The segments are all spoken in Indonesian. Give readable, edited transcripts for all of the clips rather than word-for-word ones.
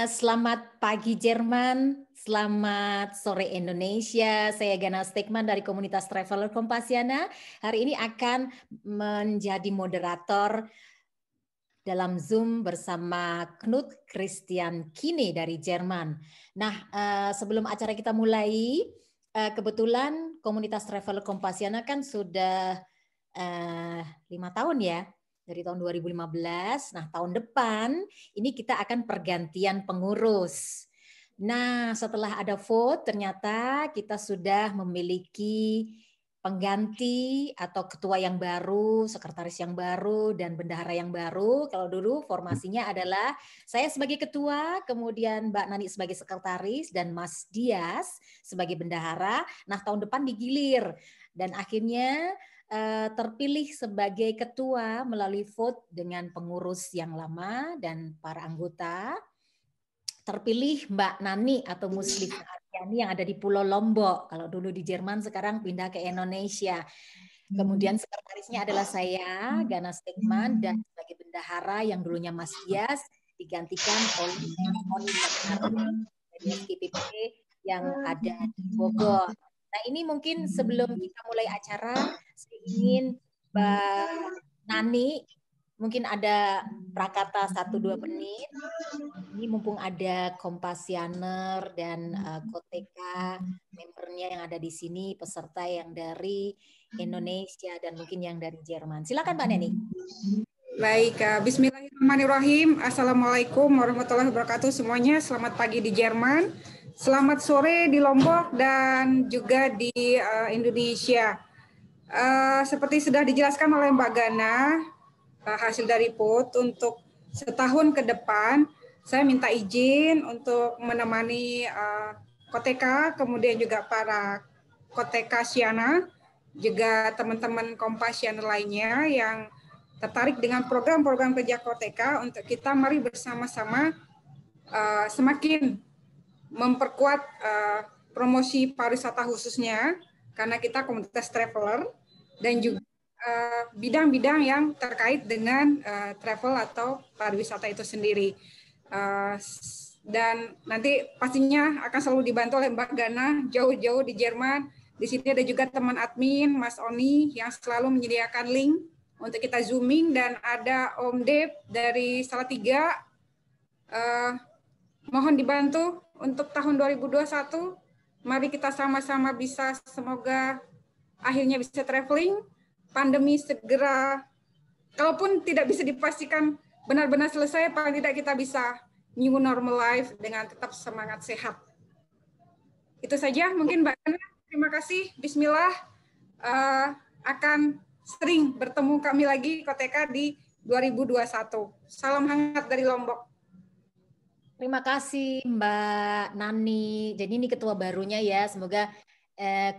Selamat pagi Jerman, selamat sore Indonesia. Saya Gana Stegman dari komunitas Traveler Kompasiana. Hari ini akan menjadi moderator dalam Zoom bersama Knut Christian Kine dari Jerman. Nah, sebelum acara kita mulai, kebetulan komunitas Traveler Kompasiana kan sudah 5 tahun ya. Dari tahun 2015, nah tahun depan ini kita akan pergantian pengurus. Nah setelah ada vote ternyata kita sudah memiliki pengganti atau ketua yang baru, sekretaris yang baru, dan bendahara yang baru. Kalau dulu formasinya adalah saya sebagai ketua, kemudian Mbak Nani sebagai sekretaris, dan Mas Dias sebagai bendahara. Nah tahun depan digilir. Dan akhirnya terpilih sebagai ketua melalui vote dengan pengurus yang lama dan para anggota. Terpilih Mbak Nani atau Muslifah Aryani yang ada di Pulau Lombok. Kalau dulu di Jerman, sekarang pindah ke Indonesia. Kemudian sekretarisnya adalah saya, Gana Stegman, dan sebagai bendahara yang dulunya Mas Dias digantikan oleh Mas Oni dari SKPP yang ada di Bogor. Nah ini mungkin sebelum kita mulai acara, saya ingin Mbak Nani mungkin ada prakata 1-2 menit. Ini mumpung ada Kompasianer dan Koteka membernya yang ada di sini, peserta yang dari Indonesia dan mungkin yang dari Jerman. Silakan Mbak Neni. Baik, bismillahirrahmanirrahim. Assalamualaikum warahmatullahi wabarakatuh semuanya. Selamat pagi di Jerman, selamat sore di Lombok dan juga di Indonesia. Seperti sudah dijelaskan oleh Mbak Gana, hasil dari vote untuk setahun ke depan, saya minta izin untuk menemani Koteka, kemudian juga para Koteka Siana, juga teman-teman Kompasianer lainnya yang tertarik dengan program-program kerja Koteka untuk kita mari bersama-sama semakin memperkuat promosi pariwisata khususnya karena kita komunitas traveler dan juga bidang-bidang yang terkait dengan travel atau pariwisata itu sendiri. Dan nanti pastinya akan selalu dibantu oleh Mbak Gana jauh-jauh di Jerman. Di sini ada juga teman admin Mas Oni yang selalu menyediakan link untuk kita zooming, dan ada Om Dep dari Salatiga. Mohon dibantu untuk tahun 2021. Mari kita sama-sama bisa, semoga akhirnya bisa traveling, pandemi segera, kalaupun tidak bisa dipastikan benar-benar selesai, paling tidak kita bisa new normal life dengan tetap semangat sehat. Itu saja mungkin Mbak Ana. Terima kasih. Bismillah. Akan sering bertemu kami lagi Koteka di 2021. Salam hangat dari Lombok. Terima kasih Mbak Nani. Jadi ini ketua barunya ya. Semoga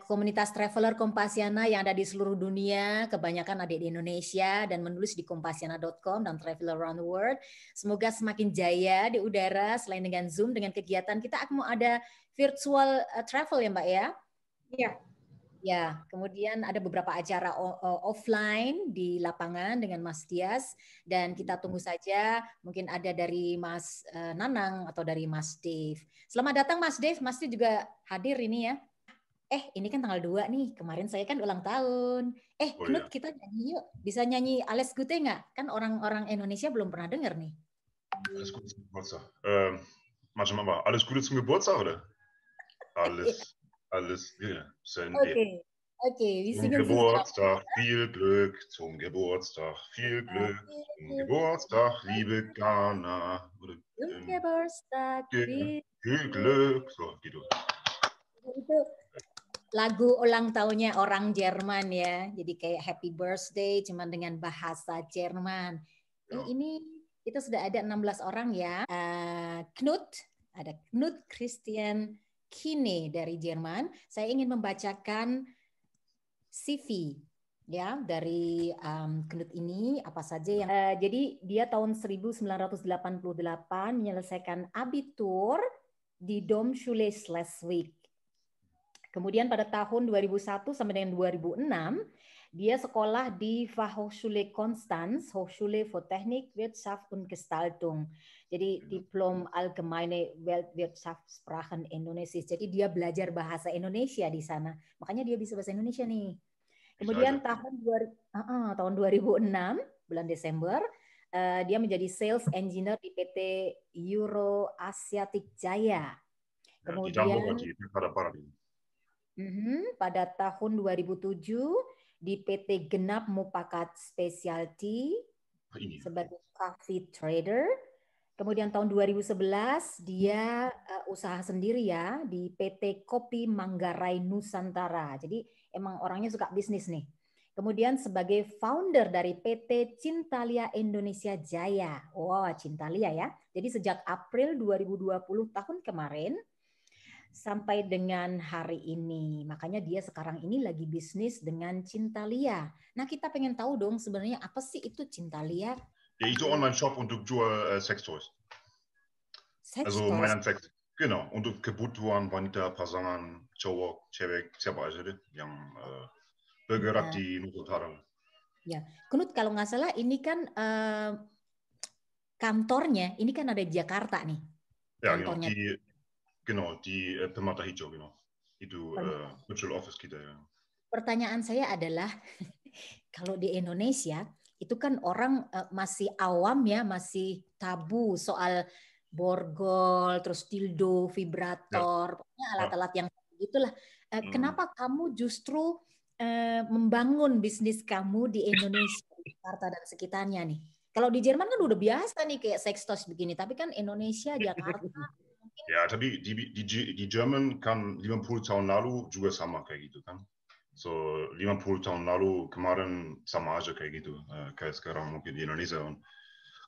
komunitas traveler Kompasiana yang ada di seluruh dunia, kebanyakan ada di Indonesia dan menulis di kompasiana.com dan traveler around the world. Semoga semakin jaya di udara selain dengan Zoom, dengan kegiatan kita akan mau ada virtual travel ya Mbak ya? Iya. Ya, kemudian ada beberapa acara offline di lapangan dengan Mas Dias, dan kita tunggu saja mungkin ada dari Mas Nanang atau dari Mas Dave. Selamat datang Mas Dave, Mas Dave juga hadir ini ya. Ini kan tanggal 2 nih, kemarin saya kan ulang tahun. Knut, kita nyanyi yuk. Bisa nyanyi Alles Gute nggak? Kan orang-orang Indonesia belum pernah dengar nih. Alles Gute zum Geburtstag. Machen wir mal. Alles Gute zum Geburtstag, oder? Alles, ja. Oke. Zum Geburtstag viel Glück, zum Geburtstag viel Glück, zum Geburtstag, liebe Gana. Zum Geburtstag viel Glück. So, gitu. Itu lagu ulang tahunnya orang Jerman ya. Jadi kayak happy birthday cuman dengan bahasa Jerman. Ini kita sudah ada 16 orang ya. Ada Knut Christian Kine dari Jerman. Saya ingin membacakan CV ya dari Knut ini apa saja yang jadi dia tahun 1988 menyelesaikan abitur di Domschule Schleswig. Kemudian pada tahun 2001 sampai dengan 2006 Dia sekolah di Fachhochschule Konstanz, Hochschule für Technik, Wirtschaft und Gestaltung. Jadi Diplom Allgemeine Weltwirtschaftssprachen Indonesia. Jadi dia belajar bahasa Indonesia di sana. Makanya dia bisa bahasa Indonesia nih. Kemudian tahun 2006, bulan Desember, dia menjadi sales engineer di PT Euro Asiatic Jaya. Kemudian pada tahun 2007 di PT Genap Mupakat Specialty sebagai coffee trader. Kemudian tahun 2011 dia usaha sendiri ya di PT Kopi Manggarai Nusantara. Jadi emang orangnya suka bisnis nih. Kemudian sebagai founder dari PT Cintalia Indonesia Jaya. Wow, Cintalia ya. Jadi sejak April 2020 tahun kemarin sampai dengan hari ini. Makanya dia sekarang ini lagi bisnis dengan Cintalia. Nah, kita pengen tahu dong sebenarnya apa sih itu Cintalia? Ja, itu Online-Shop untuk jual Sextoys. Also mainan seks. Genau, untuk kebutuhan wanita, pasangan, cowok, cewek, siapa aja deh yang bergerak di Nusantara. Ya, Knut kalau nggak salah ini kan kantornya, ini kan ada di Jakarta nih. Ya, genau, di Permata Hijau, genau. Itu virtual office kita ya. Pertanyaan saya adalah, kalau di Indonesia itu kan orang masih awam ya, masih tabu soal borgol, terus dildo, vibrator, pokoknya alat-alat yang gitulah. Kenapa kamu justru membangun bisnis kamu di Indonesia, di Jakarta dan sekitarnya nih? Kalau di Jerman kan udah biasa nih kayak Sextoys begini, tapi kan Indonesia, Jakarta. Ya, tapi di Jerman kan 50 tahun lalu juga sama kayak gitu kan. So 50 tahun lalu kemarin sama aja kayak gitu, kayak sekarang mungkin di Indonesia.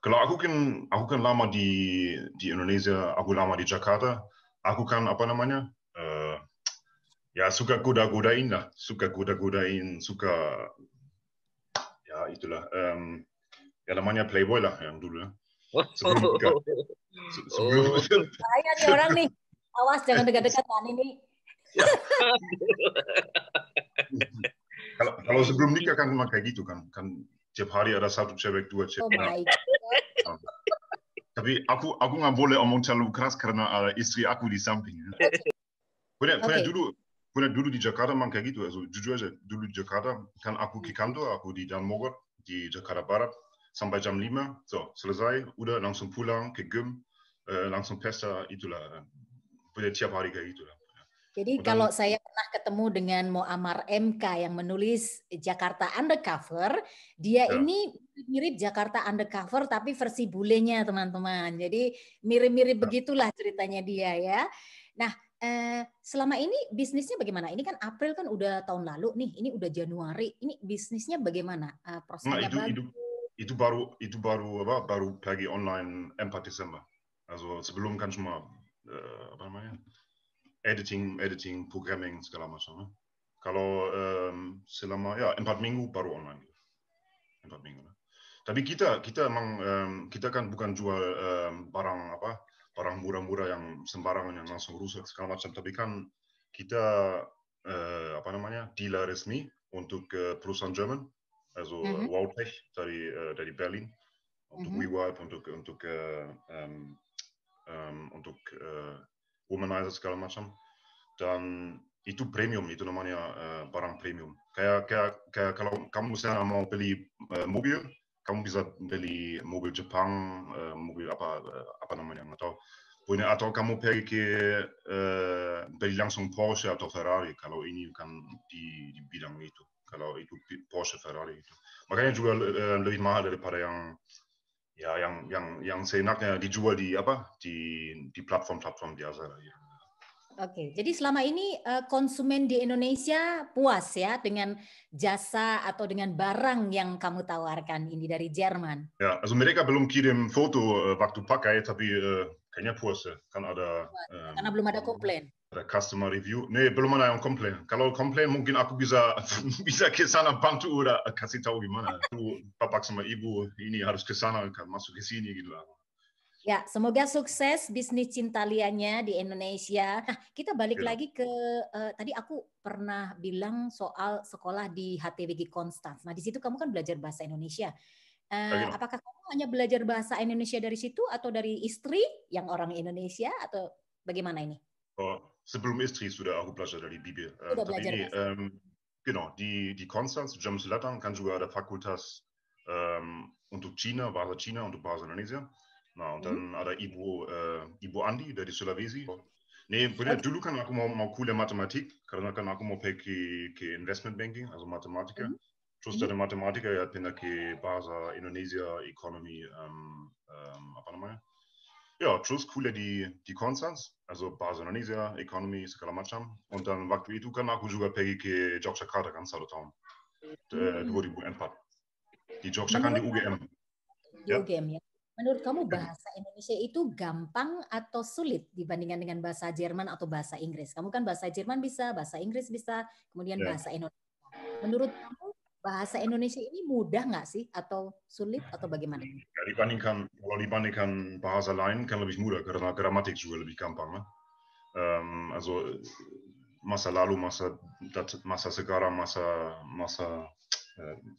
Kalau aku kan lama di Indonesia, aku lama di Jakarta, aku kan apa namanya? Ya suka goda-godain lah, suka ya itulah ya namanya playboy lah yang dulu ya. Sebelum bahaya nih orang nih, awas jangan dekat-dekat kan ini. Kalau sebelum nikah kan memang kayak gitu kan tiap hari ada satu cewek, dua cewek. Oh my God. Tapi aku nggak boleh omong terlalu keras karena ada istri aku di samping. Punya dulu di Jakarta memang kayak gitu, also jujur aja dulu di Jakarta kan aku ke kantor, aku di Dan Mogot di Jakarta Barat sampai jam 5, so selesai udah langsung pulang ke gym, langsung pesta, itulah punya tiap hari kayak gitu lah. Jadi kalau saya pernah ketemu dengan Muammar MK yang menulis Jakarta Undercover, dia ini mirip Jakarta Undercover tapi versi bulenya teman-teman. Jadi mirip-mirip begitulah ceritanya dia ya. Nah, selama ini bisnisnya bagaimana? Ini kan April kan udah tahun lalu nih, ini udah Januari. Ini bisnisnya bagaimana? Prospeknya itu baru pergi online 4 Desember. Also sebelum kan cuma apa namanya? Editing, programming segala macam. Kalau selama 4 minggu baru online. 4 minggu. Tapi kita emang kita kan bukan jual barang murah-murah yang sembarangan yang langsung rusak segala macam. Tapi kan kita dealer resmi untuk perusahaan Jerman, also Wowtech dari Berlin, untuk WeWipe, untuk womanizer segala macam. Dan itu premium, itu namanya barang premium. Kayak kalau kamu misalnya mau beli mobil, kamu bisa beli mobil Jepang, mobil apa namanya, atau kamu pergi ke beli langsung Porsche atau Ferrari. Kalau ini kan di bidang itu, kalau itu Porsche, Ferrari itu. Makanya juga lebih mahal daripada yang seenaknya dijual di platform biasa. Ya. Oke, jadi selama ini konsumen di Indonesia puas ya dengan jasa atau dengan barang yang kamu tawarkan ini dari Jerman? Ya, also mereka belum kirim foto waktu pakai, tapi kayaknya puas ya. Kan ada karena belum ada komplain. Ada customer review. Nee, belum ada yang komplain. Kalau komplain mungkin aku bisa ke sana bantu udah kasih tahu gimana. Papak sama ibu ini harus ke sana, kan masuk ke sini gitu lah. Ya, semoga sukses bisnis Cintalianya di Indonesia. Nah, kita balik lagi ke tadi aku pernah bilang soal sekolah di HTWG Konstans. Nah, di situ kamu kan belajar bahasa Indonesia. Genau. Apakah kamu hanya belajar bahasa Indonesia dari situ atau dari istri yang orang Indonesia atau bagaimana ini? Oh, sebelum istri sudah aku belajar dari Bibel. Sudah Tapi belajar ini, bahasa. genau, di Konstanz, Jam Selatan kan juga ada fakultas untuk Cina, bahasa Cina, untuk bahasa Indonesia. Nah, und dann ada Ibu Andi dari Sulawesi. Nee, bener, dulu kan aku mau kuliah matematik, karena kan aku mau pergi ke investment banking, also Mathematiker. Terus dari Mathematiker ya pindah ke bahasa Indonesia, ekonomi, apa namanya? Ja, terus kuliah di Konstanz, also bahasa Indonesia, ekonomi, segala macam. Und dann waktu itu kan aku juga pergi ke Yogyakarta kan 1 tahun, 2004. Di Yogyakarta di UGM. Di UGM ya. Menurut kamu bahasa Indonesia itu gampang atau sulit dibandingkan dengan bahasa Jerman atau bahasa Inggris? Kamu kan bahasa Jerman bisa, bahasa Inggris bisa, kemudian bahasa Indonesia. Menurut kamu bahasa Indonesia ini mudah nggak sih? Atau sulit atau bagaimana? Ja, kalau dibandingkan bahasa lain kan lebih mudah, karena gramatik juga lebih gampang. Ne? Also masa lalu, masa sekarang, masa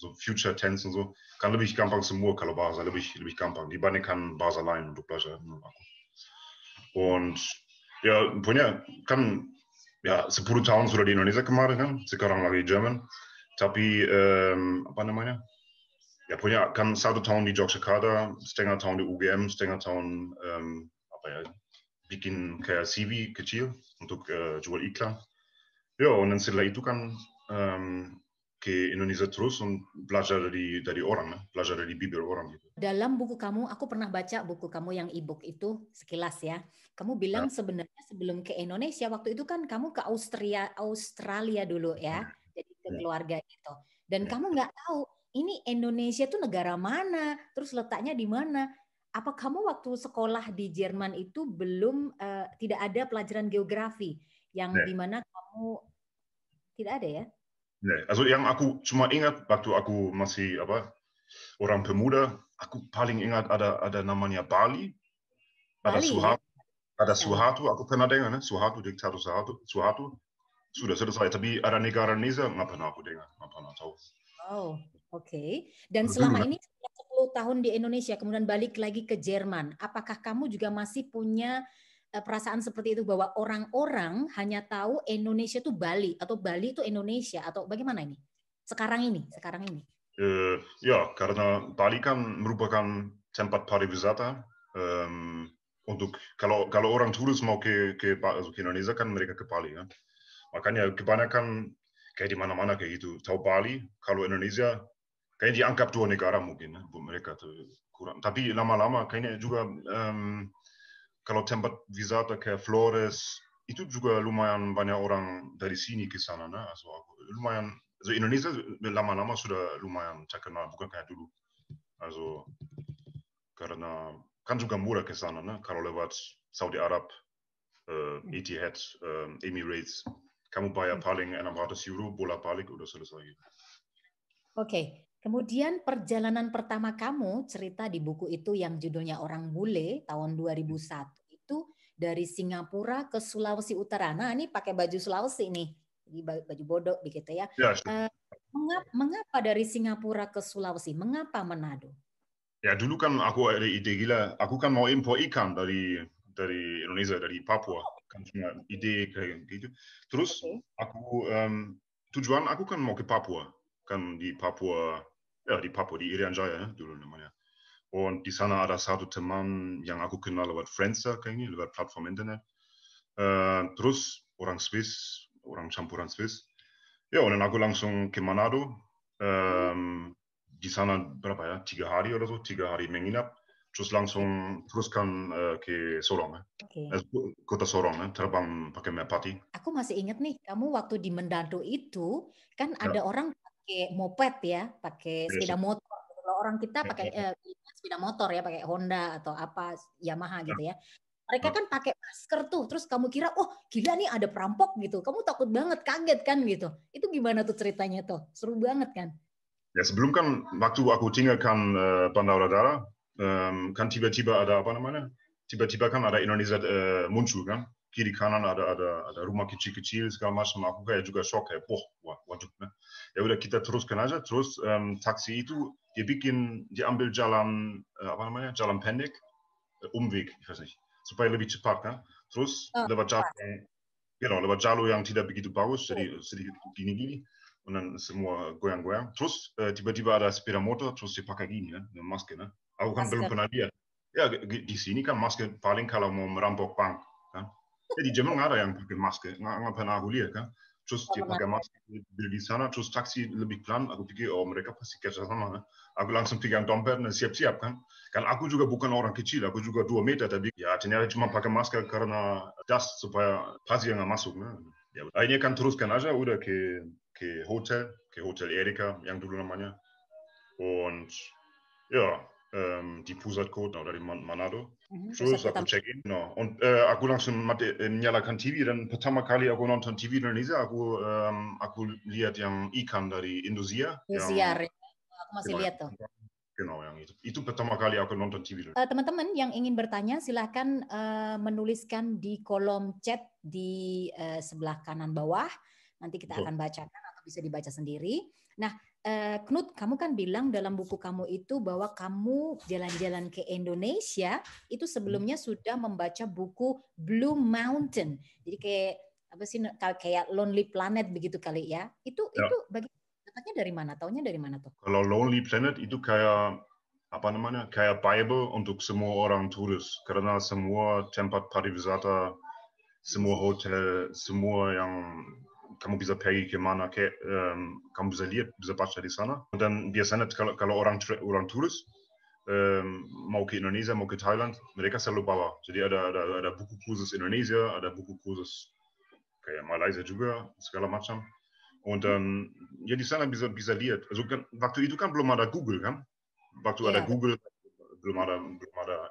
so future tense und so, kan lebih gampang semua kalau bahasa lebih gampang dibandingkan bahasa lain untuk belajar. Und ya punya kan ya 10 tahun sudah di Indonesia kemarin kan, sekarang lagi Jerman. Tapi apa namanya? Ya punya kan 1 tahun di Yogyakarta, setengah tahun di UGM, setengah tahun apa ya, bikin kayak CV kecil untuk jual iklan. Ja, und dann setelah itu kan ke Indonesia terus und belajar dari orang, belajar dari bibir orang gitu. Dalam buku kamu, aku pernah baca buku kamu yang e-book itu sekilas ya. Kamu bilang sebenarnya sebelum ke Indonesia waktu itu kan kamu ke Australia dulu ya, jadi ke keluarga gitu. Dan kamu nggak tahu ini Indonesia tuh negara mana, terus letaknya di mana. Apa kamu waktu sekolah di Jerman itu belum tidak ada pelajaran geografi yang dimana kamu tidak ada ya? Nee, also yang aku cuma ingat waktu aku masih orang pemuda, aku paling ingat ada namanya Bali, ada Bali ya? Suharto, aku pernah dengar, ne? Suharto, diktator Suharto, sudah selesai. Tapi ada negara Indonesia nggak pernah aku dengar, nggak pernah tahu. Oh, oke. Dan selama ini 10 tahun di Indonesia, kemudian balik lagi ke Jerman, apakah kamu juga masih punya perasaan seperti itu bahwa orang-orang hanya tahu Indonesia itu Bali atau Bali itu Indonesia atau bagaimana ini? Sekarang ini. Ya, karena Bali kan merupakan tempat pariwisata. Untuk kalau orang turis mau ke Indonesia kan mereka ke Bali ya. Makanya kebanyakan kayak di mana-mana kayak gitu. Tahu Bali, kalau Indonesia kayak dianggap 2 negara mungkin ya, buat mereka tuh kurang. Tapi lama-lama kayaknya juga kalau tempat wisata kayak Flores itu juga lumayan banyak orang dari sini ke sana, nah. Lumayan, also Indonesia lama-lama sudah lumayan terkenal, bukan kayak dulu. Also karena kan juga murah ke sana, nah. Kalau lewat Saudi Arab, Etihad, Emirates, kamu bayar paling 600 euro bolak-balik udah selesai. Oke. Kemudian perjalanan pertama kamu cerita di buku itu yang judulnya Orang Bule tahun 2001 itu dari Singapura ke Sulawesi Utara. Nah, ini pakai baju Sulawesi nih, baju bodoh begitu ya. Mengapa dari Singapura ke Sulawesi? Mengapa Manado? Ya dulu kan aku ada ide gila. Aku kan mau impor ikan dari Indonesia, dari Papua. Kan cuma ide kayak gitu. Terus aku tujuan aku kan mau ke Papua. Kan di Papua, di Irian Jaya dulu namanya. Und di sana ada satu teman yang aku kenal lewat Friendster kayaknya, lewat platform internet. Terus orang Swiss, orang campuran Swiss. Ya, und dann aku langsung ke Manado. Di sana berapa ya? 3 hari oder so, 3 hari menginap. Terus langsung teruskan ke Sorong. Kota Sorong, terbang pakai Merpati. Aku masih ingat nih, kamu waktu di Manado itu kan ada orang pakai moped ya, pakai sepeda motor. Kalau orang kita pakai sepeda motor ya, pakai Honda atau apa Yamaha gitu ya. Mereka kan pakai masker tuh, terus kamu kira, oh gila nih ada perampok gitu. Kamu takut banget, kaget kan gitu. Itu gimana tuh ceritanya tuh? Seru banget kan? Ya sebelum kan waktu aku tinggalkan Bandar Udara, kan tiba-tiba ada apa namanya? Tiba-tiba kan ada Indonesia muncul kan. Kiri kanan ada rumah kecil-kecil segala macam. Aku kayak juga shock kayak, waduh. Nah. Ya udah kita teruskan aja. Terus taksi itu dia ambil jalan apa namanya? Jalan pendek, Umweg, ich weiß nicht, supaya lebih cepat kan. Terus lewat jalur yang tidak begitu bagus, jadi sedikit gini-gini. Und dann semua goyang-goyang. Terus tiba-tiba ada sepeda motor, terus dia pakai gini kan, masker. Kan. Aku kan belum pernah lihat. Ya di sini kan masker paling kalau mau merampok bank. Kan. Ya di Jerman nggak ada yang pakai masker, nggak pernah aku lihat kan. Terus dia pakai masker di sana, terus taksi lebih pelan. Aku pikir, mereka pasti kerjasama. Kan. Aku langsung pegang dompet dan siap-siap kan. Kan aku juga bukan orang kecil, aku juga 2 meter tadi. Ya ternyata cuma pakai masker karena das supaya pasien nggak masuk. Kan. Ya, akhirnya kan teruskan aja udah ke Hotel Erika yang dulu namanya. Und ja, die Pusat-Code dari Manado. Terus aku check-in. No. Und aku langsung menyalakan TV dan pertama kali aku nonton TV Indonesia, aku lihat yang ikan dari Indosiar. Indosiar, aku masih lihat tuh. Genau, yang itu. Itu pertama kali aku nonton TV. Teman-teman yang ingin bertanya silahkan menuliskan di kolom chat di sebelah kanan bawah. Nanti kita akan bacakan atau bisa dibaca sendiri. Nah, Knut, kamu kan bilang dalam buku kamu itu bahwa kamu jalan-jalan ke Indonesia itu sebelumnya sudah membaca buku Blue Mountain. Jadi kayak apa sih, kayak Lonely Planet begitu kali ya. Itu dapatnya dari mana? Taunya dari mana tuh? Kalau Lonely Planet itu kayak apa namanya, kayak Bible untuk semua orang turis, karena semua tempat pariwisata, semua hotel, semua yang kamu bisa pergi ke mana, kamu bisa lihat, bisa baca di sana. Dan biasanya kalau orang turis mau ke Indonesia, mau ke Thailand, mereka selalu bawa. Jadi ada buku khusus Indonesia, ada buku khusus kayak Malaysia juga, segala macam. Und ya di sana bisa lihat. Also kan, waktu itu kan belum ada Google kan. Waktu ada Google belum ada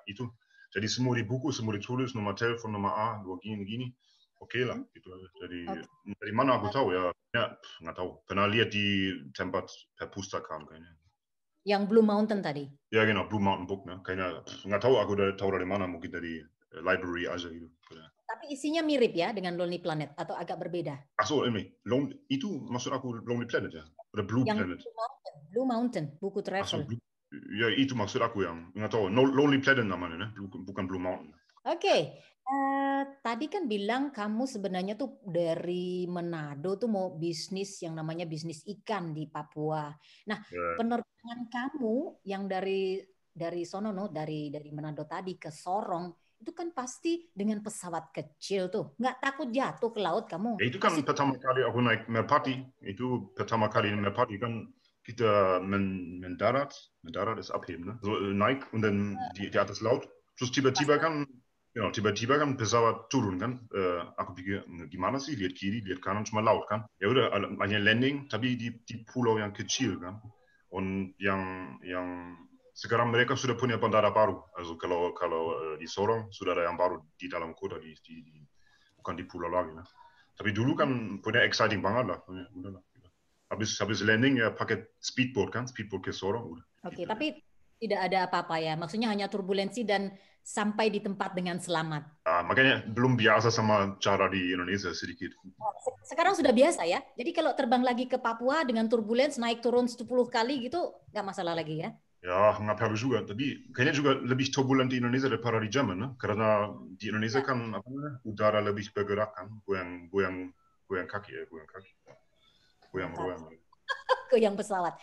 itu. Jadi semua di buku, semua ditulis, nomor telepon, nomor A, gini. Oke lah, gitu. Jadi dari mana aku tahu ya? Ya nggak tahu. Pernah lihat di tempat perpustakaan kayaknya. Yang Blue Mountain tadi? Ya genau, Blue Mountain Book. Nah. Kayaknya nggak tahu, aku tahu dari mana, mungkin dari library aja gitu. Tapi isinya mirip ya dengan Lonely Planet atau agak berbeda? Achso, itu maksud aku Lonely Planet ya? Ada Blue Planet? Blue Mountain, buku travel. Ya itu maksud aku yang nggak tahu. Lonely Planet namanya, bukan Blue Mountain. Oke. Tadi kan bilang kamu sebenarnya tuh dari Manado tuh mau bisnis yang namanya bisnis ikan di Papua. Nah, penerbangan kamu yang dari sono dari Manado tadi ke Sorong itu kan pasti dengan pesawat kecil tuh. Nggak takut jatuh ke laut kamu? Ya, itu kan pertama kali aku naik Merpati. Itu pertama kali Merpati kan kita mendarat ist abheben, ne? So, naik und dann di atas laut. Terus tiba-tiba kan pesawat turun kan. Aku pikir gimana sih, lihat kiri, lihat kanan, cuma laut kan. Ya udah hanya landing, tapi di pulau yang kecil kan. Und yang sekarang mereka sudah punya bandara baru. Also kalau di Sorong sudah ada yang baru di dalam kota, bukan di pulau lagi. Nah. Tapi dulu kan punya exciting banget lah. Habis landing ya pakai speedboat ke Sorong. Oke, tapi tidak ada apa-apa ya. Maksudnya hanya turbulensi dan sampai di tempat dengan selamat. Makanya belum biasa sama cara di Indonesia sedikit. Sekarang sudah biasa ya. Jadi kalau terbang lagi ke Papua dengan turbulens naik turun 10 kali gitu nggak masalah lagi ya? Ya, nggak perlu juga. Tapi kayaknya juga lebih turbulent di Indonesia daripada di Jerman, ne? Karena di Indonesia kan udara lebih bergerak kan, goyang kaki. Goyang pesawat.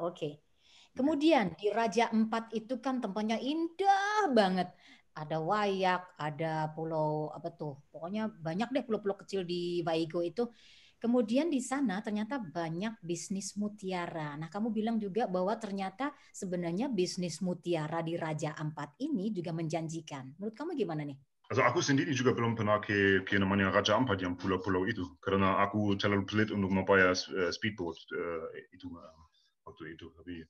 Oke. Kemudian di Raja Ampat itu kan tempatnya indah banget. Ada Wayak, ada pulau apa tuh? Pokoknya banyak deh pulau-pulau kecil di Waigo itu. Kemudian di sana ternyata banyak bisnis mutiara. Nah, kamu bilang juga bahwa ternyata sebenarnya bisnis mutiara di Raja Ampat ini juga menjanjikan. Menurut kamu gimana nih? Also aku sendiri juga belum pernah ke namanya Raja Ampat yang pulau-pulau itu. Karena aku terlalu pelit untuk membayar speedboat itu waktu itu. Tapi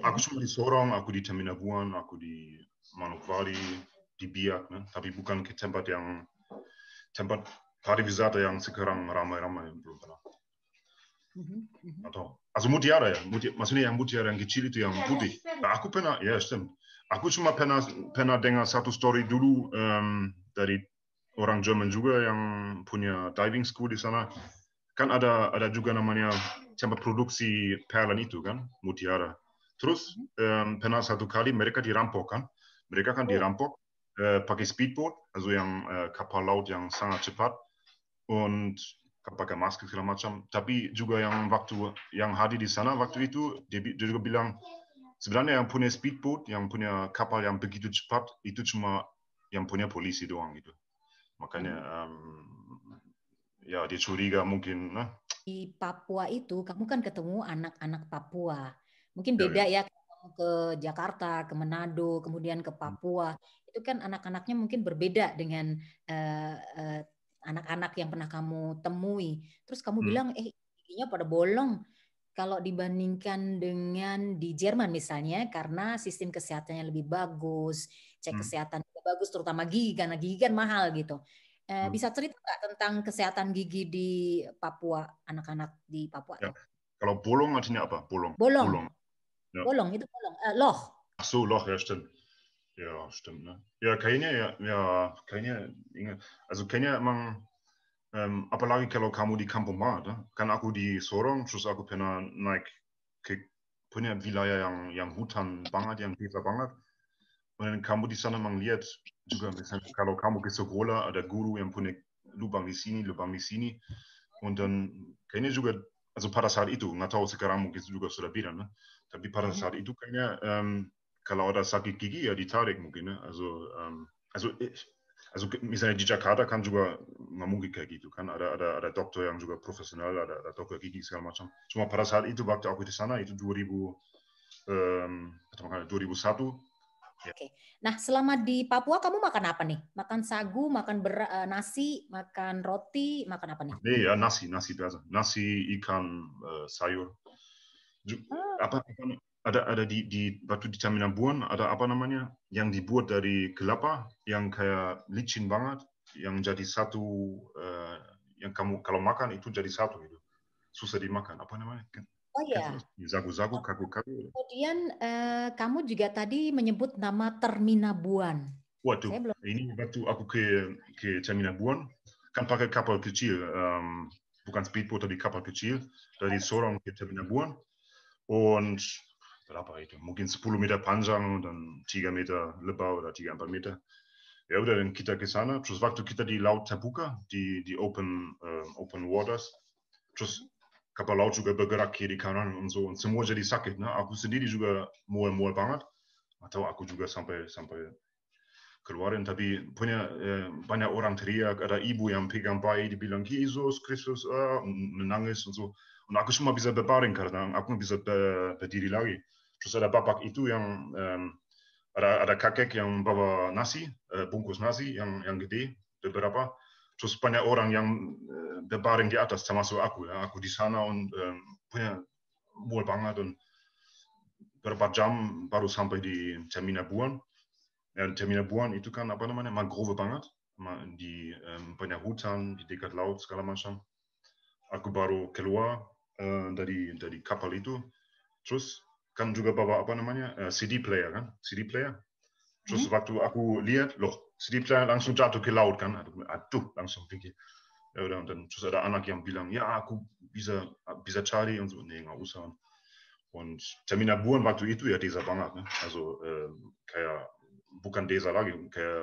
aku cuma di Sorong, aku di Teminabuan, aku di Manokwari, di Biak, ne? Tapi bukan ke tempat pariwisata yang sekarang ramai-ramai, belum pernah. Atau mutiara ya, maksudnya yang mutiara yang kecil itu yang putih. Nah, aku pernah, ya stimmt. Aku cuma pernah dengar satu story dulu dari orang Jerman juga yang punya diving school di sana. Kan ada juga namanya tempat produksi perlen itu kan, mutiara. Terus pernah satu kali mereka dirampok kan. Mereka kan dirampok pakai speedboat, also yang kapal laut yang sangat cepat. Und pakai masker segala macam. Tapi juga yang waktu yang hadir di sana waktu itu dia juga bilang sebenarnya yang punya speedboat, yang punya kapal yang begitu cepat itu cuma yang punya polisi doang gitu. Makanya ya dia curiga mungkin. Di Papua itu kamu kan ketemu anak-anak Papua. Mungkin beda ya kamu ke Jakarta, ke Manado, kemudian ke Papua. Itu kan anak-anaknya mungkin berbeda dengan anak-anak yang pernah kamu temui. Terus kamu bilang giginya pada bolong. Kalau dibandingkan dengan di Jerman misalnya, karena sistem kesehatannya lebih bagus, cek kesehatan lebih bagus, terutama gigi, karena gigi kan mahal gitu. Bisa cerita nggak tentang kesehatan gigi di Papua, anak-anak di Papua? Ya. Kalau bolong artinya apa? Bolong. Bolong. Ja. Bolong itu bolong. Loch. Ach so, Loch, ja stimmt. Ja, stimmt. Ne? Ya kayaknya kayaknya emang apalagi kalau kamu di kampung banget, kan aku di Sorong, terus aku pernah naik ke punya wilayah yang hutan banget, yang desa banget. Und dann kamu di sana memang lihat juga misalnya kalau kamu ke sekolah ada guru yang punya lubang di sini, und dann kayaknya juga, also pada saat itu, nggak tahu sekarang mungkin juga sudah beda, ne? Tapi pada saat itu kayaknya kalau ada sakit gigi ya ditarik mungkin, ne? Also misalnya di Jakarta kan juga nggak mungkin kayak gitu kan, ada dokter yang juga profesional, ada dokter gigi segala macam. Cuma pada saat itu waktu aku di sana itu 2001. Oke. Nah, selama di Papua kamu makan apa nih? Makan sagu, makan nasi, makan roti, makan apa nih? Ya nasi biasa. Nasi, ikan, sayur. Ada di waktu di Caminabuan ada apa namanya yang dibuat dari kelapa yang kayak licin banget, yang jadi satu, yang kamu kalau makan itu jadi satu gitu, susah dimakan, apa namanya? Oh ya. Zagu-zagu, kaku-kaku. Kemudian kamu juga tadi menyebut nama Terminabuan. Waduh, ini waktu aku ke Caminabuan kan pakai kapal kecil, bukan speedboat tapi kapal kecil dari Sorong ke Caminabuan. Und berapa itu? Mungkin 10 Meter panjang dan 3 Meter lebar oder 3-4 Meter. Ya udah, dan kita ke sana. Terus waktu kita di laut terbuka, di open waters, terus kapal laut juga bergerak kiri kanan und so. Und semua jadi sakit. Nah, aku sendiri juga mual-mual banget. Atau aku juga sampai keluarin. Tapi punya banyak orang teriak. Ada ibu yang pegang bayi, dibilang Yesus Kristus, menangis und so. Und aku cuma bisa berbaring karena aku bisa berdiri lagi. Terus ada bapak itu yang ada kakek yang bawa nasi, bungkus nasi yang gede beberapa. Terus banyak orang yang berbaring di atas termasuk aku. Ya. Aku di sana und punya mual banget und beberapa jam baru sampai di Caminabuan. Dan Caminabuan itu kan apa namanya mangrove banget, di banyak hutan di dekat laut segala macam. Aku baru keluar dari kapal itu, terus kan juga bawa apa namanya CD player kan, CD player. Terus waktu aku lihat, loh CD player langsung jatuh ke laut kan, aduh langsung pikir. Ya udah, dan terus ada anak yang bilang, ya aku bisa cari und so, nee nggak usah. Und Caminabuan waktu itu ya desa banget, ne? Also kayak bukan desa lagi,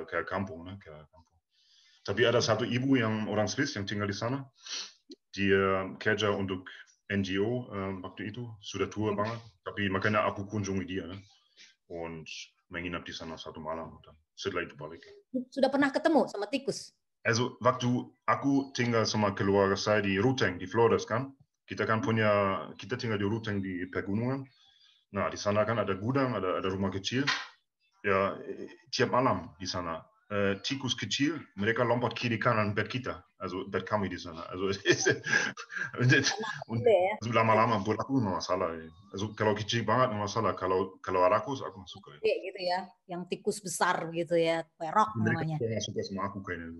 kayak kampung, ne? Kayak kampung. Tapi ada satu ibu yang orang Swiss yang tinggal di sana, dia kerja untuk NGO waktu itu, sudah tua banget, tapi makanya aku kunjungi dia, ne? Und menginap di sana 1 malam, dan setelah itu balik. Sudah pernah ketemu sama tikus? Also waktu aku tinggal sama keluarga saya di Ruteng, di Flores kan, kita tinggal di Ruteng di pegunungan. Nah di sana kan ada gudang, ada rumah kecil. Ya tiap malam di sana tikus kecil mereka lompat kiri kanan bed kita, also bed kami di sana. Also lama-lama buat aku nggak masalah. Also kalau kecil banget nggak masalah. Kalau rakus aku nggak suka. Gitu ya, yang tikus besar gitu ya, perok namanya. Mereka nggak suka sama aku kayaknya.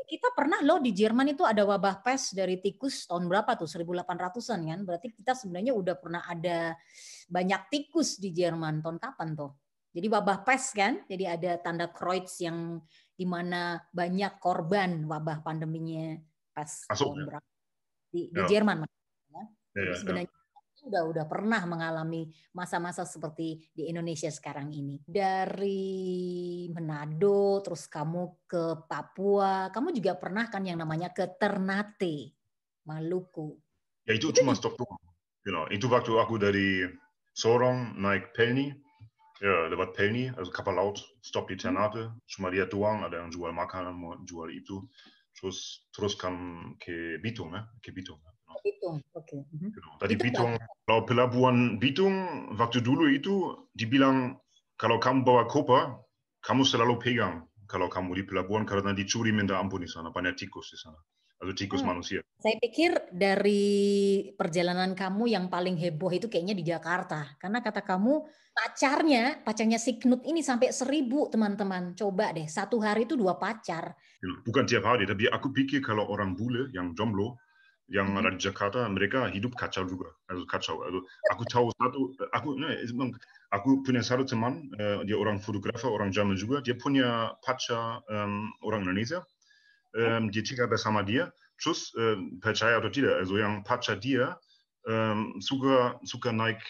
kita pernah loh di Jerman itu ada wabah pes dari tikus tahun berapa tuh? 1800-an kan? Berarti kita sebenarnya udah pernah ada banyak tikus di Jerman. Tahun kapan tuh? Jadi wabah pes kan? Jadi ada tanda Kreuz yang di mana banyak korban wabah pandeminya pes Ach so, tahun ja. berapa di Ja. Jerman. Ya. Ja, Jadi ja, ja. sebenarnya udah pernah mengalami masa-masa seperti di Indonesia sekarang ini. Dari Manado, terus kamu ke Papua, kamu juga pernah kan yang namanya ke Ternate, Maluku. Ja, itu Itu cuma di stop doang. Genau, itu waktu aku dari Sorong naik Pelni, ya lewat Pelni, also kapal laut, stop di Ternate, cuma lihat doang, ada yang jual makanan, mau jual itu, terus kan ke Bitung, ya, ke Bitung. Bitung, oke. Genau. Tadi Itu Bitung, kalau pelabuhan Bitung, waktu dulu itu dibilang kalau kamu bawa koper, kamu selalu pegang kalau kamu di pelabuhan karena dicuri minta ampun di sana, banyak tikus di sana. Also tikus manusia. Saya pikir dari perjalanan kamu yang paling heboh itu kayaknya di Jakarta. Karena kata kamu pacarnya si Knut ini sampai 1000 teman-teman. Coba deh, 1 hari itu 2 pacar. Bukan tiap hari, tapi aku pikir kalau orang bule yang jomblo, yang ada di Jakarta, mereka hidup kacau juga. Also kacau. Also aku tahu aku punya satu teman, dia orang fotografer, orang Jerman juga, dia punya pacar orang Indonesia, dia tinggal bersama dia, terus percaya atau tidak, also yang pacar dia suka naik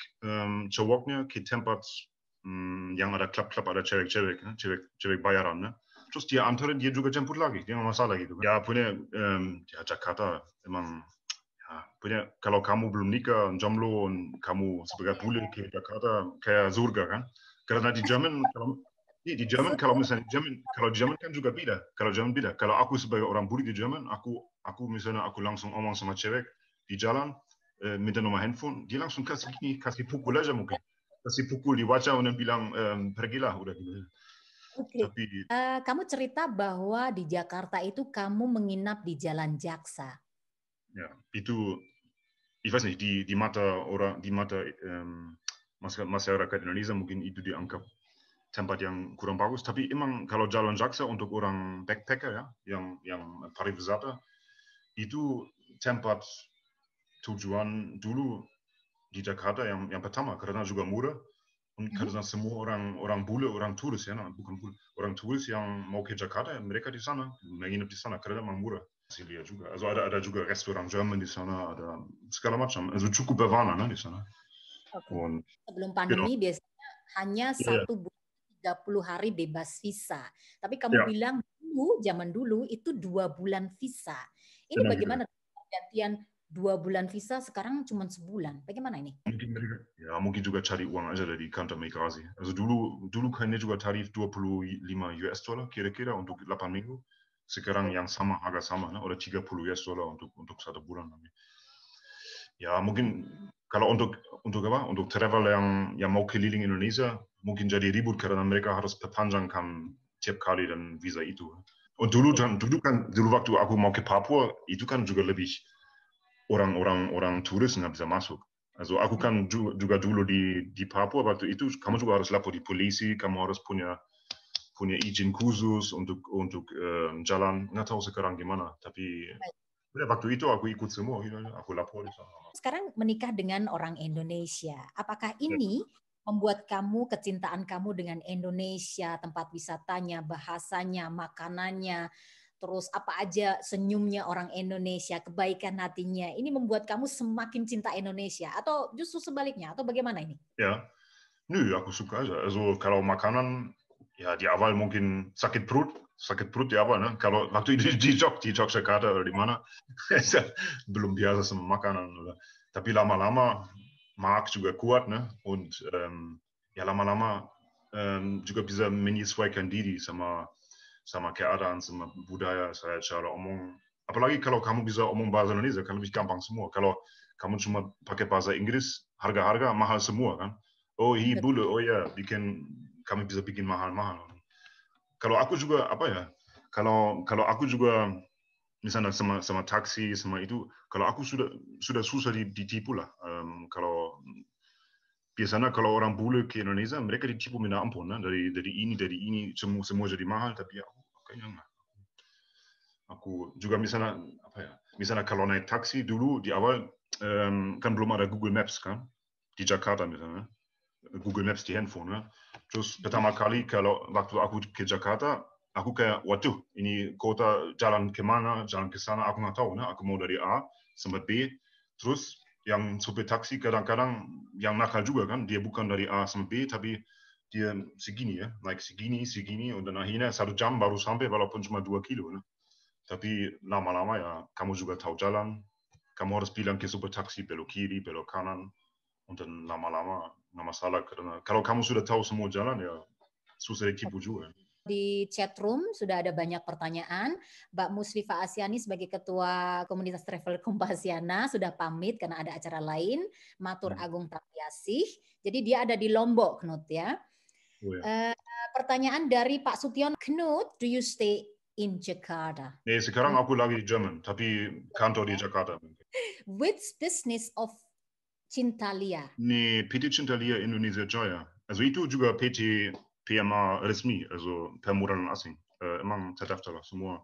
cowoknya ke tempat yang ada klub-klub, ada cewek-cewek, cewek bayaran, ne? Terus dia antarin, dia juga jemput lagi, dia nggak masalah gitu. Ya punya ya Jakarta emang ya, punya kalau kamu belum nikah, jomblo, kamu sebagai bule ke Jakarta kayak surga kan? Karena di Jerman kalau misalnya kalau di Jerman kan juga beda. Kalau Jerman beda. Kalau aku sebagai orang bule di Jerman, aku misalnya aku langsung omong sama cewek di jalan minta nomor handphone, dia langsung kasih pukul aja mungkin. Kasih pukul di wajah dan bilang pergilah udah gitu. Oke. Kamu cerita bahwa di Jakarta itu kamu menginap di Jalan Jaksa. Ya, itu, ich weiß nicht, di mata masyarakat Indonesia mungkin itu dianggap tempat yang kurang bagus. Tapi emang kalau Jalan Jaksa untuk orang backpacker ya, yang pariwisata, itu tempat tujuan dulu di Jakarta yang pertama karena juga murah. Und karena semua orang bule, orang turis ya, bukan bule, orang turis yang mau ke Jakarta, mereka di sana, menginap di sana karena memang murah. Brasilia juga. Also ada juga restoran Jerman di sana, ada segala macam. Also cukup berwarna di sana. Okay. Und, sebelum pandemi biasanya hanya 1 bulan 30 hari bebas visa. Tapi kamu bilang dulu, zaman dulu itu 2 bulan visa. Ini bagaimana pergantian 2 bulan visa sekarang cuma sebulan. Bagaimana ini? Mungkin juga cari uang aja dari kantor migrasi. Also dulu kayaknya juga tarif 25 US Dollar kira-kira untuk 8 minggu. Sekarang yang sama, harga sama, ne? Oder 30 US Dollar untuk 1 bulan. Ya mungkin kalau untuk apa? Untuk travel yang mau keliling Indonesia, mungkin jadi ribut karena mereka harus perpanjangkan tiap kali dan visa itu. Und dulu waktu aku mau ke Papua, itu kan juga lebih orang turis nggak bisa masuk. Also aku kan juga dulu di Papua waktu itu, kamu juga harus lapor di polisi, kamu harus punya izin khusus untuk jalan. Nggak tahu sekarang gimana, tapi waktu itu aku ikut semua, aku lapor di sana. Sekarang menikah dengan orang Indonesia, apakah ini membuat kamu kecintaan kamu dengan Indonesia, tempat wisatanya, bahasanya, makanannya, terus apa aja senyumnya orang Indonesia, kebaikan hatinya, ini membuat kamu semakin cinta Indonesia atau justru sebaliknya atau bagaimana ini? Ya, aku suka aja. Also kalau makanan ya di awal mungkin sakit perut di awal, ne? Kalau waktu itu di Yogyakarta atau di mana belum biasa sama makanan, oder? Tapi lama-lama Mark juga kuat, ne? Und ya lama-lama juga bisa menyesuaikan diri sama keadaan, sama budaya, saya cara omong. Apalagi kalau kamu bisa omong bahasa Indonesia, kan lebih gampang semua. Kalau kamu cuma pakai bahasa Inggris, harga-harga mahal semua kan. Oh iya bule, oh ya, kami bisa bikin mahal-mahal. Kalau aku juga apa ya? Kalau aku juga misalnya sama taksi sama itu, kalau aku sudah susah ditipu lah. Kalau biasanya kalau orang bule ke Indonesia, mereka ditipu minta ampun, dari ini semua jadi mahal, tapi aku kayaknya enggak. Aku juga misalnya apa ya? Misalnya kalau naik taksi dulu di awal kan belum ada Google Maps kan di Jakarta misalnya. Google Maps di handphone ya. Terus pertama kali kalau waktu aku ke Jakarta, aku kayak, waduh, ini kota jalan kemana, jalan ke sana, aku nggak tahu. Nah, aku mau dari A sampai B. Terus yang supir taksi kadang-kadang yang nakal juga kan, dia bukan dari A sampai B, tapi dia segini ya, naik segini, und dan akhirnya 1 jam baru sampai walaupun cuma 2 kilo. Nah. Tapi lama-lama ya, kamu juga tahu jalan, kamu harus bilang ke supir taksi belok kiri, belok kanan, und dann lama-lama nggak masalah karena kalau kamu sudah tahu semua jalan ya susah ditipu juga. Di chat room sudah ada banyak pertanyaan. Mbak Muslifa Asyani sebagai Ketua Komunitas Travel Kompasiana sudah pamit karena ada acara lain. Matur Agung Tapiasih. Jadi dia ada di Lombok, Knut ya. Oh, ya. Pertanyaan dari Pak Sution. Knut, do you stay in Jakarta? Nee, sekarang aku lagi di Jerman, tapi kantor di Jakarta. Which business of Cintalia? Nee, PT Cintalia Indonesia Jaya. Also itu juga PT PMA resmi, also permodalan asing. Emang terdaftar lah semua.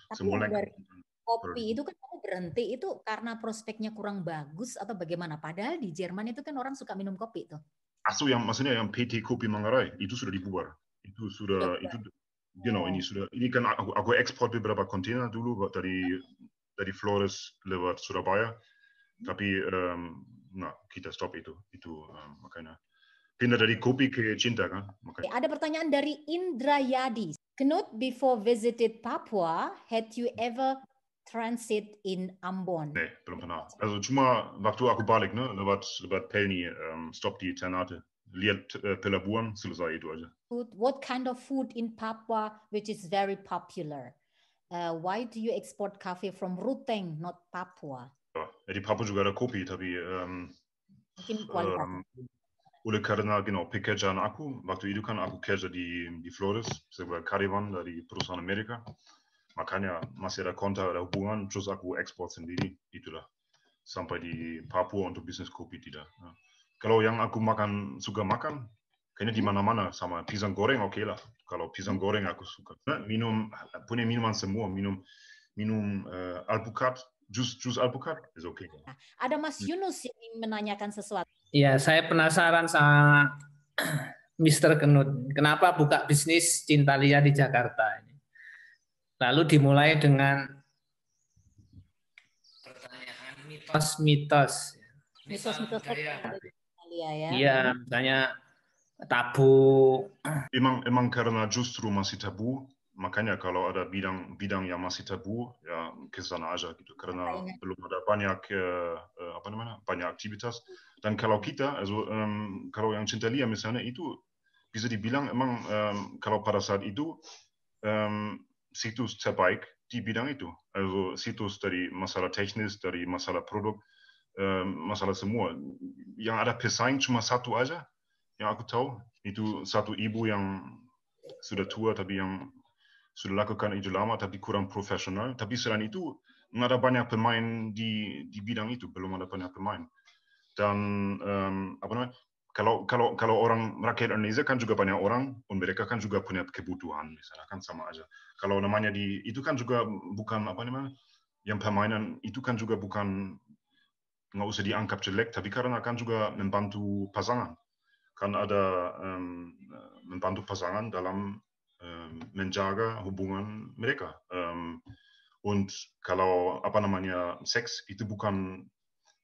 Tapi Semua yang lengkap. dari kopi itu kan kamu berhenti itu karena prospeknya kurang bagus atau bagaimana? Padahal di Jerman itu kan orang suka minum kopi tuh. Achso, yang maksudnya yang PT Kopi Manggarai itu sudah dibubar. Itu sudah itu genau ini kan aku ekspor beberapa kontainer dulu dari Flores lewat Surabaya. Tapi nah, kita stop itu makanya pindah dari kopi ke cinta kan. Makanya. Ada pertanyaan dari Indrayadi. Knut, before visited Papua, had you ever transit in Ambon? Nee, belum pernah. Also cuma waktu aku balik lewat Pelni stop di Ternate. Lihat pelabuhan selesai itu aja. What kind of food in Papua which is very popular? Why do you export coffee from Ruteng, not Papua? Ja, di Papua juga ada kopi, tapi mungkin kualitasnya. Oleh karena pekerjaan aku, waktu itu kan aku kerja di Flores sebagai karyawan dari perusahaan Amerika. Makanya masih ada kontak, ada hubungan, terus aku ekspor sendiri, itulah. Sampai di Papua untuk bisnis kopi tidak. Nah, kalau yang aku suka makan, kayaknya di mana-mana sama pisang goreng oke lah. Kalau pisang goreng aku suka. Nah, punya minuman semua, minum alpukat, jus alpukat, is oke. Ada Mas Yunus yang ingin menanyakan sesuatu. Ya, saya penasaran sama Mr. Knut. Kenapa buka bisnis Cintalia di Jakarta ini? Lalu dimulai dengan pertanyaan mitos-mitos. Mitos-mitos ya. Iya, misalnya tabu. Emang karena justru masih tabu, makanya kalau ada bidang yang masih tabu, ya ke sana aja gitu. Karena belum ada banyak banyak aktivitas. Dan kalau kita, also kalau yang Cintalia misalnya itu bisa dibilang emang kalau pada saat itu situs terbaik di bidang itu. Also situs dari masalah teknis, dari masalah produk, masalah semua. Yang ada pesaing cuma satu aja yang aku tahu. Itu satu ibu yang sudah tua tapi yang sudah lakukan itu lama tapi kurang profesional. Tapi selain itu nggak ada banyak pemain di bidang itu, belum ada banyak pemain. Dan kalau orang rakyat Indonesia kan juga banyak orang, dan mereka kan juga punya kebutuhan, misalnya kan sama aja. Kalau namanya itu kan juga bukan yang permainan itu kan juga bukan nggak usah dianggap jelek, tapi karena kan juga membantu pasangan. Kan ada membantu pasangan dalam menjaga hubungan mereka. Und kalau seks itu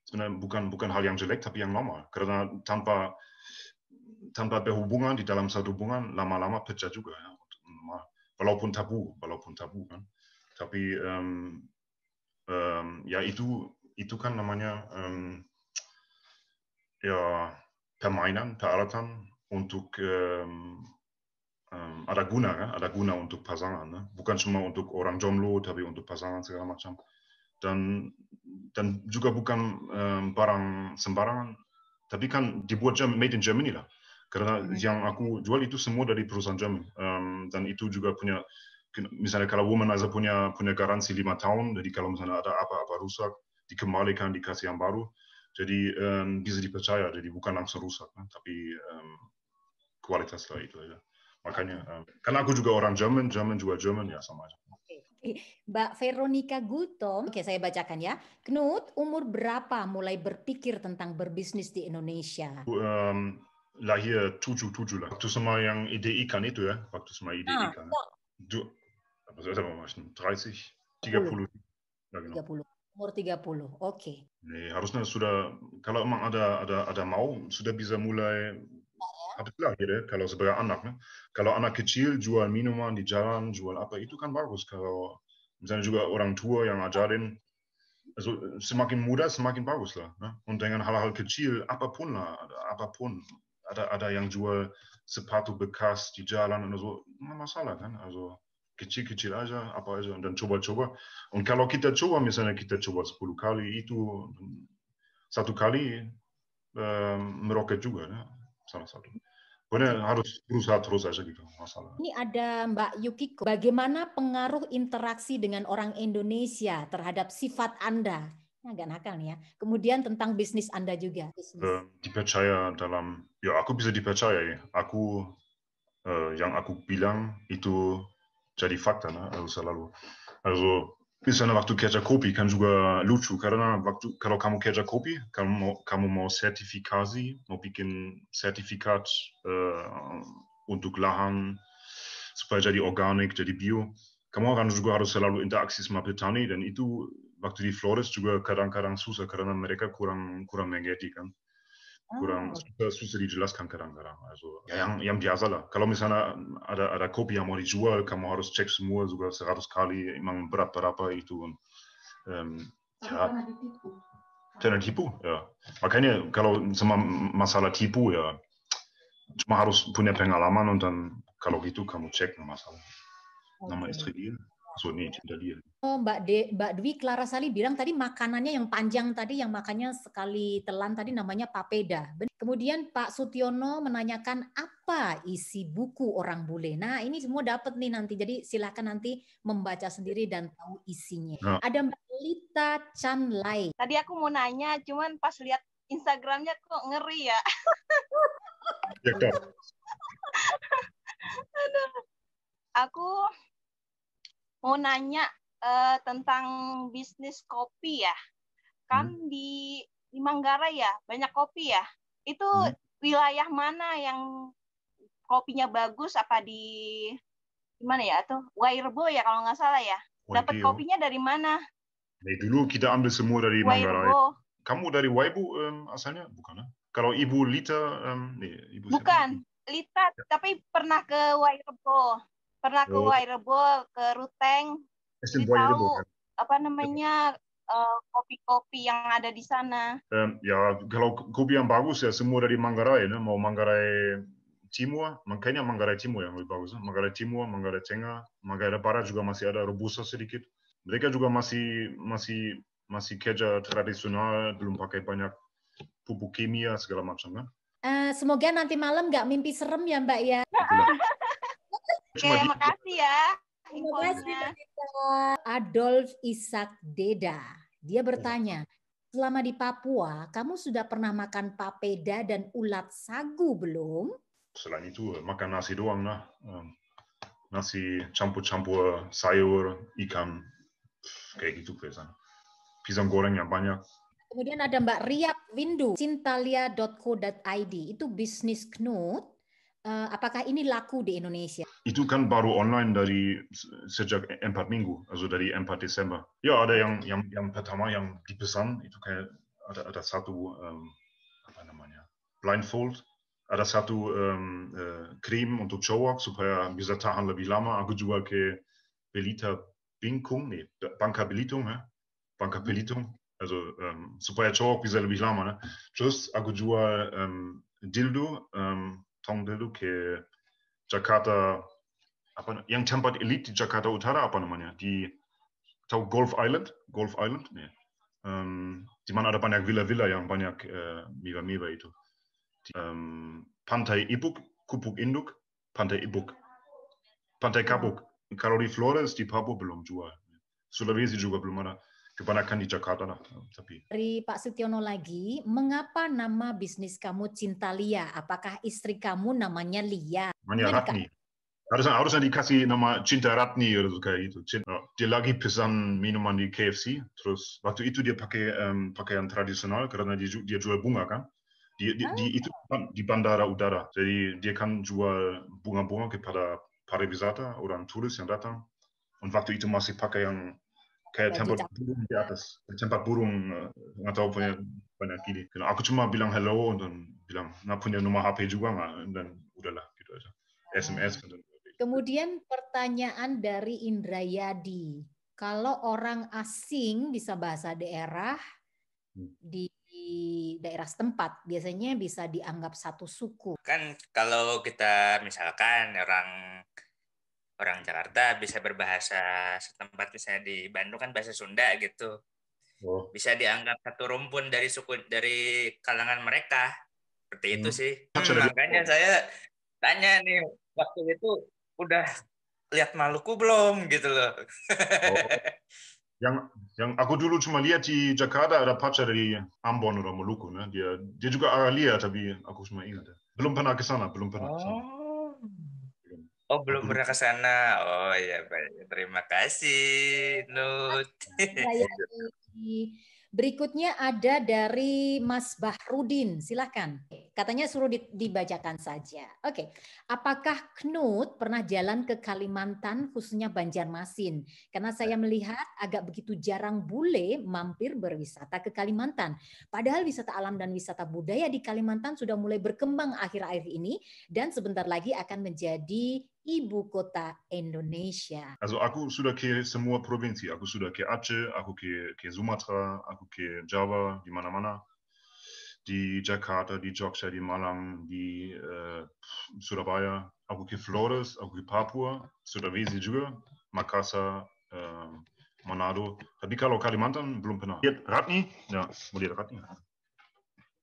sebenarnya bukan hal yang jelek tapi yang normal. Karena tanpa berhubungan di dalam satu hubungan lama-lama pecah juga ya. Walaupun tabu kan. Tapi ya itu kan namanya ya permainan, peralatan untuk ada guna untuk pasangan, ne? Bukan cuma untuk orang jomblo, tapi untuk pasangan segala macam. Dan juga bukan barang sembarangan, tapi kan dibuat made in Germany lah. Karena yang aku jual itu semua dari perusahaan Jerman. Dan itu juga punya, misalnya kalau Womanizer punya garansi 5 tahun, jadi kalau misalnya ada apa-apa rusak, dikembalikan, dikasih yang baru. Jadi bisa dipercaya, jadi bukan langsung rusak, ne? Tapi kualitas lah itu aja. Makanya, karena aku juga orang Jerman juga Jerman ya sama aja. Mbak Veronica Gutong, oke saya bacakan ya. Knut, umur berapa mulai berpikir tentang berbisnis di Indonesia? Lahir 77 lah. Waktu sama yang ide ikan itu ya, waktu sama ide ikan. Apa saya mau 30, 30. Ya, genau. 30. Umur 30. Oke. Nee, harusnya sudah, kalau emang ada mau, sudah bisa mulai habis lahir ya, kalau sebagai anak. Ne? Kalau anak kecil jual minuman di jalan, jual apa, itu kan bagus. Kalau misalnya juga orang tua yang ajarin, also semakin muda semakin bagus lah. Ne? Und dengan hal-hal kecil, apapun lah, apapun. Ada yang jual sepatu bekas di jalan oder so, nggak masalah kan. Also kecil-kecil aja, apa aja, dan coba-coba. Und kalau kita coba, misalnya kita coba 10 kali, itu satu kali meroket juga, ya? Salah satu. Pokoknya harus berusaha terus aja gitu, masalah. Ini ada Mbak Yukiko. Bagaimana pengaruh interaksi dengan orang Indonesia terhadap sifat Anda? Ini agak nakal nih ya. Kemudian tentang bisnis Anda juga. Dipercaya dalam, ya aku bisa dipercaya ya. Aku, yang aku bilang itu jadi fakta, nah, selalu. Also misalnya waktu kerja kopi kan juga lucu karena kalau kamu kerja kopi, kamu mau sertifikasi, mau bikin sertifikat untuk lahan supaya jadi organik, jadi bio. Kamu kan juga harus selalu interaksi sama petani dan itu waktu di Flores juga kadang-kadang susah karena mereka kurang mengerti kan. Kurang susah dijelaskan kadang-kadang. Also ya yang biasa lah. Kalau misalnya ada kopi yang mau dijual, kamu harus cek semua juga 100 kali emang berapa itu. Ya, jangan tipu. Ya. Makanya kalau sama masalah tipu ya cuma harus punya pengalaman und dann kalau gitu kamu cek masalah. Nama istri dia. So nee, hinter dia. Oh, Mbak Dwi Clarasali bilang tadi makanannya yang panjang tadi, yang makannya sekali telan tadi namanya papeda. Kemudian Pak Sutiono menanyakan apa isi buku Orang Bule. Nah ini semua dapat nih nanti, jadi silakan nanti membaca sendiri dan tahu isinya. Nah. Ada Mbak Lita Chan Lai. Tadi aku mau nanya, cuman pas lihat Instagramnya kok ngeri ya. Ya, aku mau nanya tentang bisnis kopi ya. Kan di Manggarai ya, banyak kopi ya. Itu wilayah mana yang kopinya bagus, apa di mana ya? Atau Wairebo ya kalau nggak salah ya. Dapat kopinya dari mana? Nee, dulu kita ambil semua dari Manggarai. Kamu dari Waibu asalnya? Bukan? Kalau Ibu Lita, Ibu bukan. Siapa? Lita, tapi pernah ke Wairebo. Pernah ke Wairebo, ke Ruteng. Jadi tahu apa namanya kopi-kopi yang ada di sana. Ya, kalau kopi yang bagus ya semua dari Manggarai, ne? Mau Manggarai Timur, makanya Manggarai Timur yang lebih bagus. Manggarai Timur, Manggarai Tengah, Manggarai Barat juga masih ada Robusta sedikit. Mereka juga masih kerja tradisional, belum pakai banyak pupuk kimia segala macam, kan? Semoga nanti malam nggak mimpi serem ya Mbak ya. Oke, makasih ya. Terima kasih Adolf Isak Deda. Dia bertanya, selama di Papua, kamu sudah pernah makan papeda dan ulat sagu belum? Selain itu, makan nasi doang lah. Nasi campur-campur sayur, ikan, kayak gitu biasanya. Pisang goreng yang banyak. Kemudian ada Mbak Riap Windu, cintalia.co.id, itu bisnis Knut. Apakah ini laku di Indonesia? Itu kan baru online dari sejak 4 minggu, also dari 4 Desember. Ya ada yang pertama yang dipesan itu kayak ada satu apa namanya blindfold, ada satu krim untuk cowok supaya bisa tahan lebih lama. Aku jual ke Belita Bingkung, Bangka Belitung, Bangka Belitung, also supaya cowok bisa lebih lama. Terus aku jual dildo. Tong dildo ke Jakarta, apa yang tempat elite di Jakarta Utara apa namanya, di tahu Golf Island, nih. Di mana ada banyak villa-villa yang banyak mewah-mewah itu. Pantai Ibuk, Kupuk Induk, Pantai Ibuk, Pantai Kapuk. Kalau di Flores, di Papua belum jual. Sulawesi juga belum ada. Kebanyakan di Jakarta lah. Tapi. Dari Pak Sutiono lagi, mengapa nama bisnis kamu Cinta Lia? Apakah istri kamu namanya Lia? Namanya Ratni. Harusnya dikasih nama Cinta Ratni oder so kayak gitu. Dia lagi pesan minuman di KFC, terus waktu itu dia pakai pakaian tradisional karena dia jual bunga kan. Itu di bandara udara. Jadi dia kan jual bunga-bunga kepada pariwisata, orang turis yang datang. Dan waktu itu masih pakai yang kayak tempat burung di atas. Tempat burung nggak tahu punya banyak gini. Aku cuma bilang hello dan bilang nggak punya nomor HP juga nggak, dan udahlah gitu aja. SMS. Kemudian pertanyaan dari Indrayadi. Kalau orang asing bisa bahasa daerah di daerah setempat, biasanya bisa dianggap satu suku. Kan kalau kita misalkan orang Jakarta bisa berbahasa setempat, misalnya di Bandung kan bahasa Sunda gitu. Bisa dianggap satu rumpun dari kalangan mereka. Seperti itu sih. Makanya saya tanya nih, waktu itu udah lihat Maluku belum gitu loh. Yang aku dulu cuma lihat di Jakarta ada pacar dari Ambon atau Maluku, nah. Dia juga lihat, tapi aku cuma ingat. Belum pernah ke sana, belum pernah. Oh, belum pernah ke sana. Oh ya, baik. Terima kasih, Nut. Berikutnya ada dari Mas Bahrudin, silakan. Katanya suruh dibacakan saja. Oke, apakah Knut pernah jalan ke Kalimantan, khususnya Banjarmasin? Karena saya melihat agak begitu jarang bule mampir berwisata ke Kalimantan. Padahal wisata alam dan wisata budaya di Kalimantan sudah mulai berkembang akhir-akhir ini dan sebentar lagi akan menjadi ibu kota Indonesia. Also aku sudah ke semua provinsi. Aku sudah ke Aceh, aku ke Sumatera, aku ke Jawa, di mana-mana. Di Jakarta, di Jogja, di Malang, di Surabaya. Aku ke Flores, aku ke Papua, Sulawesi juga, Makassar, Manado. Tapi kalau Kalimantan belum pernah. Lihat Ratni? Ya, mau lihat Ratni.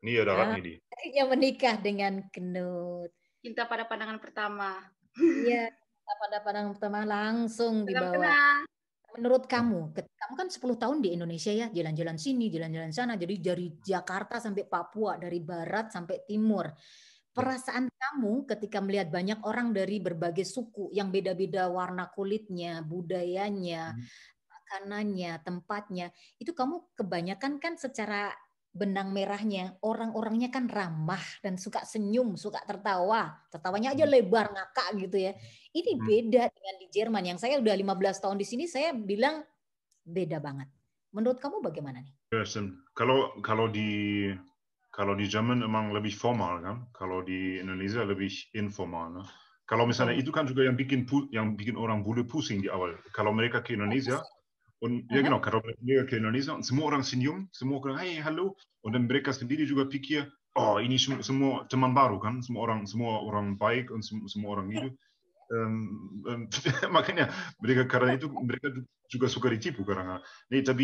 Ini ada Ratni di. Yang menikah dengan Knut. Cinta pada pandangan pertama. Iya, pada pandangan pertama langsung dibawa. Menurut kamu kan 10 tahun di Indonesia ya, jalan-jalan sini, jalan-jalan sana, jadi dari Jakarta sampai Papua, dari barat sampai timur. Perasaan kamu ketika melihat banyak orang dari berbagai suku yang beda-beda warna kulitnya, budayanya, makanannya, tempatnya, itu kamu kebanyakan kan secara benang merahnya, orang-orangnya kan ramah dan suka senyum, suka tertawa. Tertawanya aja lebar, ngakak gitu ya. Ini beda dengan di Jerman. Yang saya udah 15 tahun di sini, saya bilang beda banget. Menurut kamu bagaimana nih? Kalau di Jerman emang lebih formal kan. Kalau di Indonesia lebih informal. Nah. Kalau misalnya itu kan juga yang bikin orang bule pusing di awal. Kalau mereka ke Indonesia, und ja genau, kalau mereka ke Indonesia, und semua orang senyum, semua orang hey halo, und dann mereka sendiri juga pikir, oh ini semua teman baru kan, semua orang baik und semua orang itu. Makanya karena itu mereka juga suka ditipu karena. Nih tapi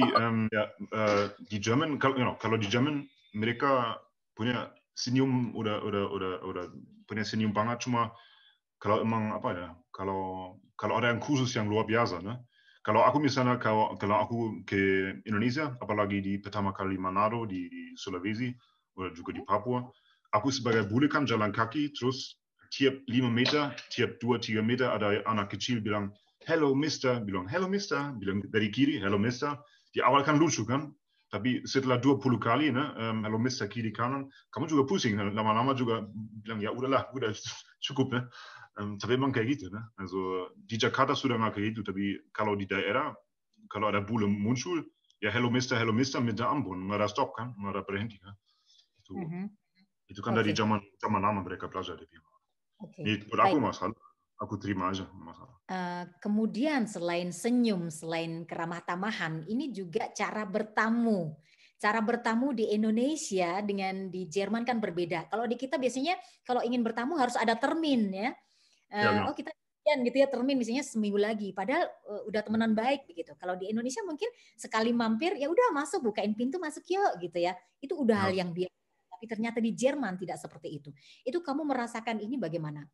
di Jerman kalau di Jerman mereka punya senyum udah punya senyum banget, cuma kalau emang apa ya, kalau ada yang khusus yang luar biasa, nah. Kalau aku misalnya kalau aku ke Indonesia, apalagi di pertama kali Manado di Sulawesi atau juga di Papua, aku sebagai bule kan jalan kaki, terus tiap 5 meter, tiap 2-3 meter ada anak kecil bilang hello mister, bilang dari kiri hello mister. Di awal kan lucu kan, tapi setelah 20 kali hello mister kiri kanan, kamu juga pusing, lama-lama juga bilang ya udah cukup nah. Tapi emang kayak gitu, nah. Also di Jakarta sudah nggak kayak gitu, tapi kalau di daerah, kalau ada bule muncul, ya hello mister, minta ampun, nggak ada stop kan, nggak ada berhenti kan. Itu kan dari zaman lama mereka belajar. Buat aku masalah, aku terima aja masalah. Kemudian selain senyum, selain keramah tamahan, ini juga cara bertamu. Cara bertamu di Indonesia dengan di Jerman kan berbeda. Kalau di kita biasanya kalau ingin bertamu harus ada termin ya. Oh kita gitu ya, termin misalnya seminggu lagi. Padahal udah temenan baik begitu. Kalau di Indonesia mungkin sekali mampir ya udah masuk, bukain pintu masuk yuk gitu ya. Itu udah hal yang biasa. Tapi ternyata di Jerman tidak seperti itu. Itu kamu merasakan ini bagaimana?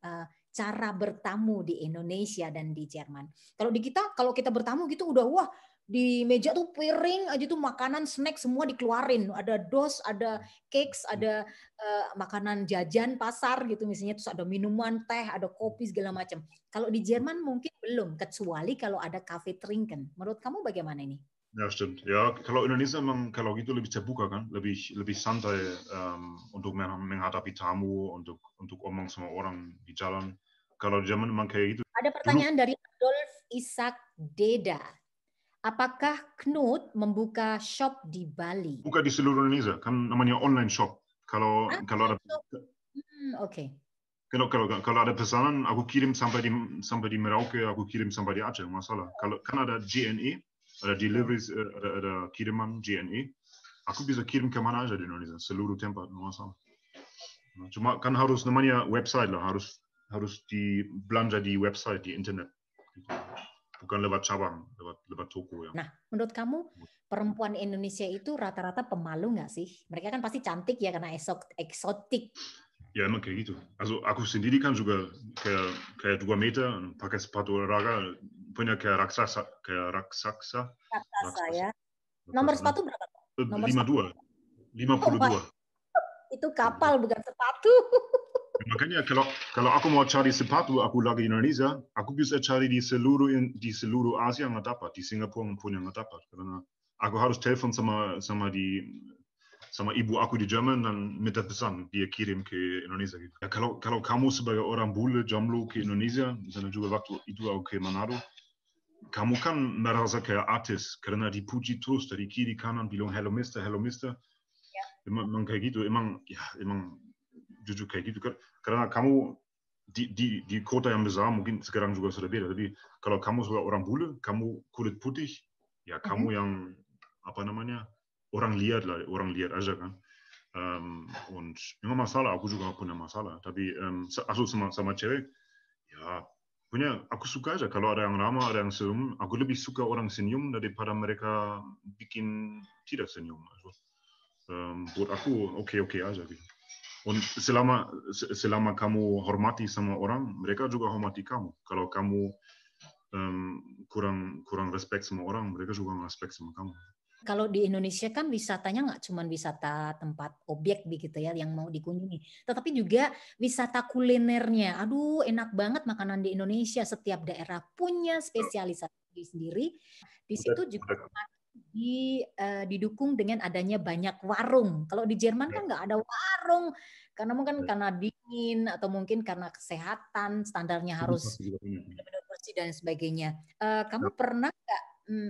Cara bertamu di Indonesia dan di Jerman. Kalau di kita, kalau kita bertamu gitu udah wah di meja tuh piring aja tuh makanan snack semua dikeluarin, ada dos, ada cakes, ada makanan jajan pasar gitu misalnya, terus ada minuman, teh, ada kopi segala macam. Kalau di Jerman mungkin belum, kecuali kalau ada cafe trinken. Menurut kamu bagaimana ini? Ja, stimmt. Ja, kalau Indonesia memang kalau gitu lebih terbuka kan, lebih santai untuk menghadapi tamu, untuk omong sama orang di jalan. Kalau di Jerman memang kayak gitu. Ada pertanyaan dari Adolf Isaac Deda. Apakah Knut membuka shop di Bali? Buka di seluruh Indonesia, kan namanya online shop. Kalau ada Oke. Kalau ada pesanan, aku kirim sampai di Merauke, aku kirim sampai di Aceh, masalah. Kalau kan ada JNE, ada deliveries, ada kiriman JNE, aku bisa kirim kemana aja di Indonesia, seluruh tempat, masalah. Cuma kan harus namanya website lah, harus belanja di website, di internet. Bukan lewat cabang, lewat toko ya. Nah, menurut kamu perempuan Indonesia itu rata-rata pemalu nggak sih? Mereka kan pasti cantik ya karena eksotik. Ya emang kayak gitu. Also aku sendiri kan juga kayak 2 meter, pakai sepatu olahraga, punya kayak raksasa. Raksasa ya. Nomor sepatu berapa? Nomor 52. 52. Itu kapal bukan sepatu. Makanya kalau aku mau cari sepatu, aku lagi di Indonesia, aku bisa cari di seluruh Asia nggak dapat, di Singapura pun nggak dapat, karena aku harus telepon sama ibu aku di Jerman dan minta pesan, dia kirim ke Indonesia gitu. Ya, kalau kamu sebagai orang bule jomblo ke Indonesia, misalnya juga waktu itu aku ke Manado, kamu kan merasa kayak artis karena dipuji terus dari kiri kanan bilang hello mister. Ya. Emang kayak gitu, emang jujur kayak gitu, karena kamu di kota yang besar mungkin sekarang juga sudah beda, tapi kalau kamu sebagai orang bule, kamu kulit putih, ya kamu yang apa namanya, orang lihat aja kan. Und nggak masalah, aku juga punya masalah, tapi sama cewek, ya aku suka aja kalau ada yang ramah, ada yang senyum. Aku lebih suka orang senyum daripada mereka bikin tidak senyum. Also, buat aku oke aja gitu. Und selama kamu hormati sama orang, mereka juga hormati kamu. Kalau kamu kurang respect sama orang, mereka juga nggak respect sama kamu. Kalau di Indonesia kan wisatanya nggak cuma wisata tempat objek begitu ya yang mau dikunjungi, tetapi juga wisata kulinernya. Aduh, enak banget makanan di Indonesia. Setiap daerah punya spesialisasi sendiri. Di situ juga didukung dengan adanya banyak warung. Kalau di Jerman kan nggak ada warung karena mungkin karena dingin atau mungkin karena kesehatan, standarnya harus benar-benar bersih dan sebagainya. Kamu pernah nggak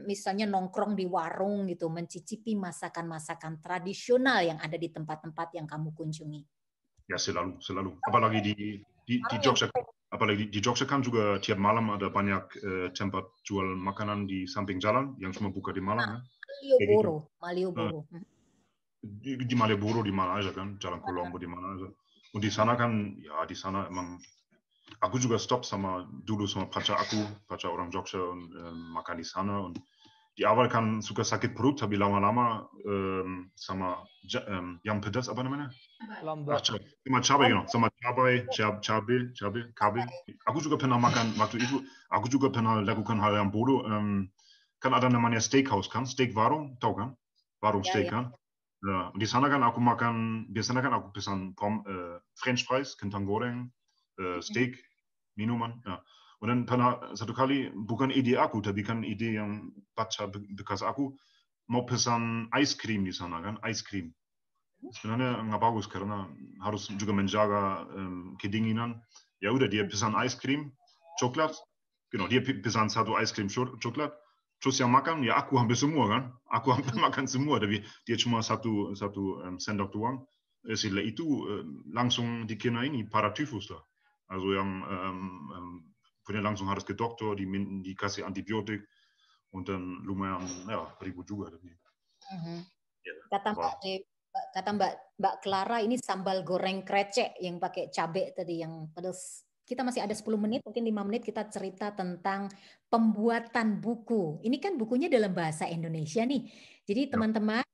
misalnya nongkrong di warung gitu, mencicipi masakan-masakan tradisional yang ada di tempat-tempat yang kamu kunjungi? Ya selalu. Apalagi di Jogja, kan juga tiap malam ada banyak tempat jual makanan di samping jalan yang cuma buka di malam. Malioboro. Di Malioboro, di mana aja kan, Jalan Colombo di mana aja. Und di sana kan, ya di sana emang aku juga stop dulu sama pacar orang Jogja und makan di sana. Und di awal kan suka sakit perut, tapi lama-lama sama yang pedas apa namanya? Lombok. Sama cabai. Aku juga pernah makan waktu itu. Aku juga pernah lakukan hal yang bodoh. Kan ada namanya steakhouse kan, steak warung, tahu kan? Warung steak kan. Ya, di sana kan aku makan, biasanya kan aku pesan French fries, kentang goreng, steak, minuman. Ya. Und dann pernah satu kali, bukan ide aku, tapi kan ide yang pacar bekas aku, mau pesan ice cream di sana kan, ice cream. Sebenarnya nggak bagus karena harus juga menjaga kedinginan. Ya udah dia pesan ice cream, coklat, dia pesan satu ice cream coklat. Terus yang makan, ya aku hampir semua kan. Aku hampir makan semua, tapi dia cuma satu sendok doang. Setelah itu langsung dikena ini paratyfus lah. Also yang punya langsung harus ke dokter, dikasih antibiotik. Und dann lumayan ribut juga. Kata Mbak Clara ini sambal goreng krecek yang pakai cabai tadi yang pedas. Kita masih ada 10 menit, mungkin 5 menit kita cerita tentang pembuatan buku. Ini kan bukunya dalam bahasa Indonesia nih. Jadi teman-teman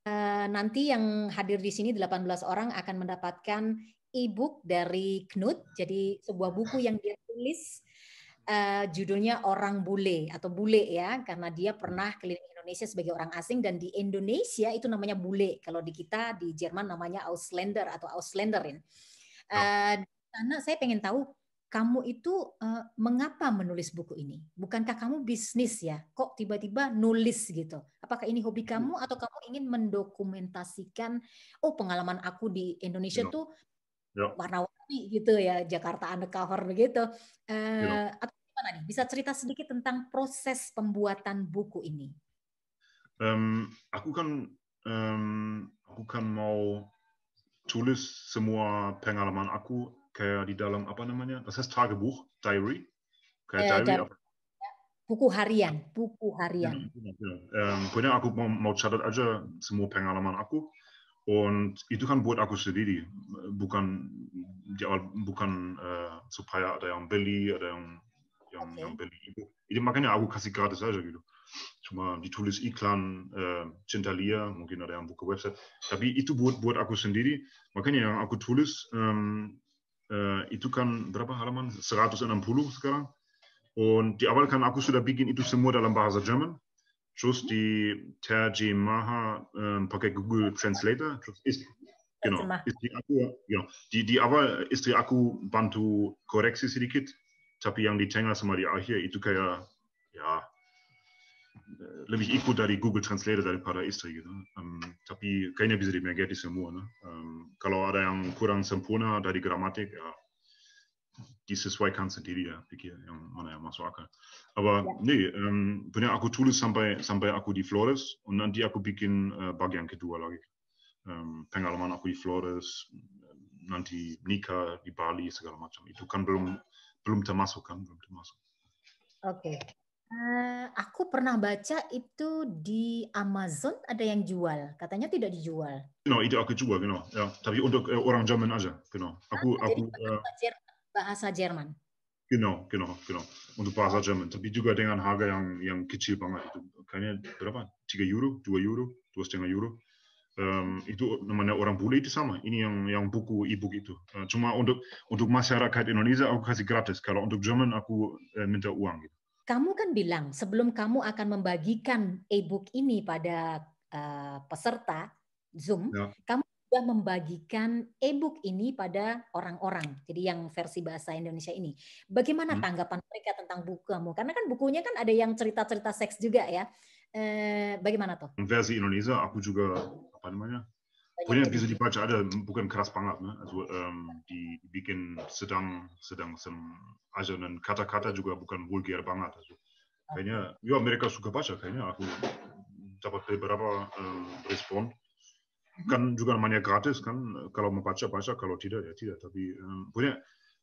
nanti yang hadir di sini 18 orang akan mendapatkan e-book dari Knut. Jadi sebuah buku yang dia tulis judulnya Orang Bule atau Bule ya, karena dia pernah keliling Indonesia sebagai orang asing, dan di Indonesia itu namanya bule. Kalau di kita di Jerman namanya Ausländer atau Ausländerin. Karena saya pengen tahu kamu itu mengapa menulis buku ini? Bukankah kamu bisnis ya? Kok tiba-tiba nulis gitu? Apakah ini hobi kamu atau kamu ingin mendokumentasikan pengalaman aku di Indonesia tuh warna-warni gitu ya, Jakarta undercover begitu. Atau gimana nih? Bisa cerita sedikit tentang proses pembuatan buku ini? Aku kan mau tulis semua pengalaman aku kayak di dalam apa namanya? Das heißt Tagebuch, Diary. Kayak diary. Buku harian. Pokoknya aku mau catat aja semua pengalaman aku. Und itu kan buat aku sendiri, bukan supaya ada yang beli, ada yang beli itu. Jadi makanya aku kasih gratis aja gitu. Cuma ditulis iklan Cintalia, mungkin ada yang buka website. Tapi itu buat aku sendiri. Makanya yang aku tulis itu kan berapa halaman? 160 sekarang. Und di awal kan aku sudah bikin itu semua dalam bahasa Jerman. Terus diterjemah pakai Google Translator. Terus di awal istri aku bantu koreksi sedikit, tapi yang di tengah sama di akhir itu kayak lebih ikut dari Google Translator daripada istri gitu. Tapi kayaknya bisa dimengerti semua. Kalau ada yang kurang sempurna dari gramatik, ya disesuaikan sendiri ya, pikir yang mana yang masuk akal. Aber benar aku tulis sampai aku di Flores, und nanti aku bikin bagian kedua lagi. Pengalaman aku di Flores, nanti nikah di Bali segala macam. Itu kan belum termasuk kan, belum termasuk. Oke. Aku pernah baca itu di Amazon ada yang jual, katanya tidak dijual. Genau, itu aku jual, genau. Ya, tapi untuk orang Jerman aja, genau. Bahasa Jerman. Genau. Untuk bahasa Jerman. Tapi juga dengan harga yang kecil banget itu. Kayaknya berapa? 3 euro, 2 euro, 2,5 euro. Itu namanya Orang Bule itu sama. Ini yang buku e-book itu. Cuma untuk masyarakat Indonesia aku kasih gratis. Kalau untuk Jerman aku minta uang gitu. Kamu kan bilang sebelum kamu akan membagikan e-book ini pada peserta Zoom, kamu sudah membagikan e-book ini pada orang-orang. Jadi yang versi bahasa Indonesia ini. Bagaimana tanggapan mereka tentang buku kamu? Karena kan bukunya kan ada yang cerita-cerita seks juga ya. Bagaimana tuh? Versi Indonesia aku juga apa namanya? Punya bisa dibaca, ada bukan keras banget, ne? Also dibikin sedang aja, dan kata-kata juga bukan vulgar banget. Also kayaknya mereka suka baca, kayaknya aku dapat beberapa respon. Kan juga namanya gratis kan, kalau mau baca, kalau tidak ya tidak. Tapi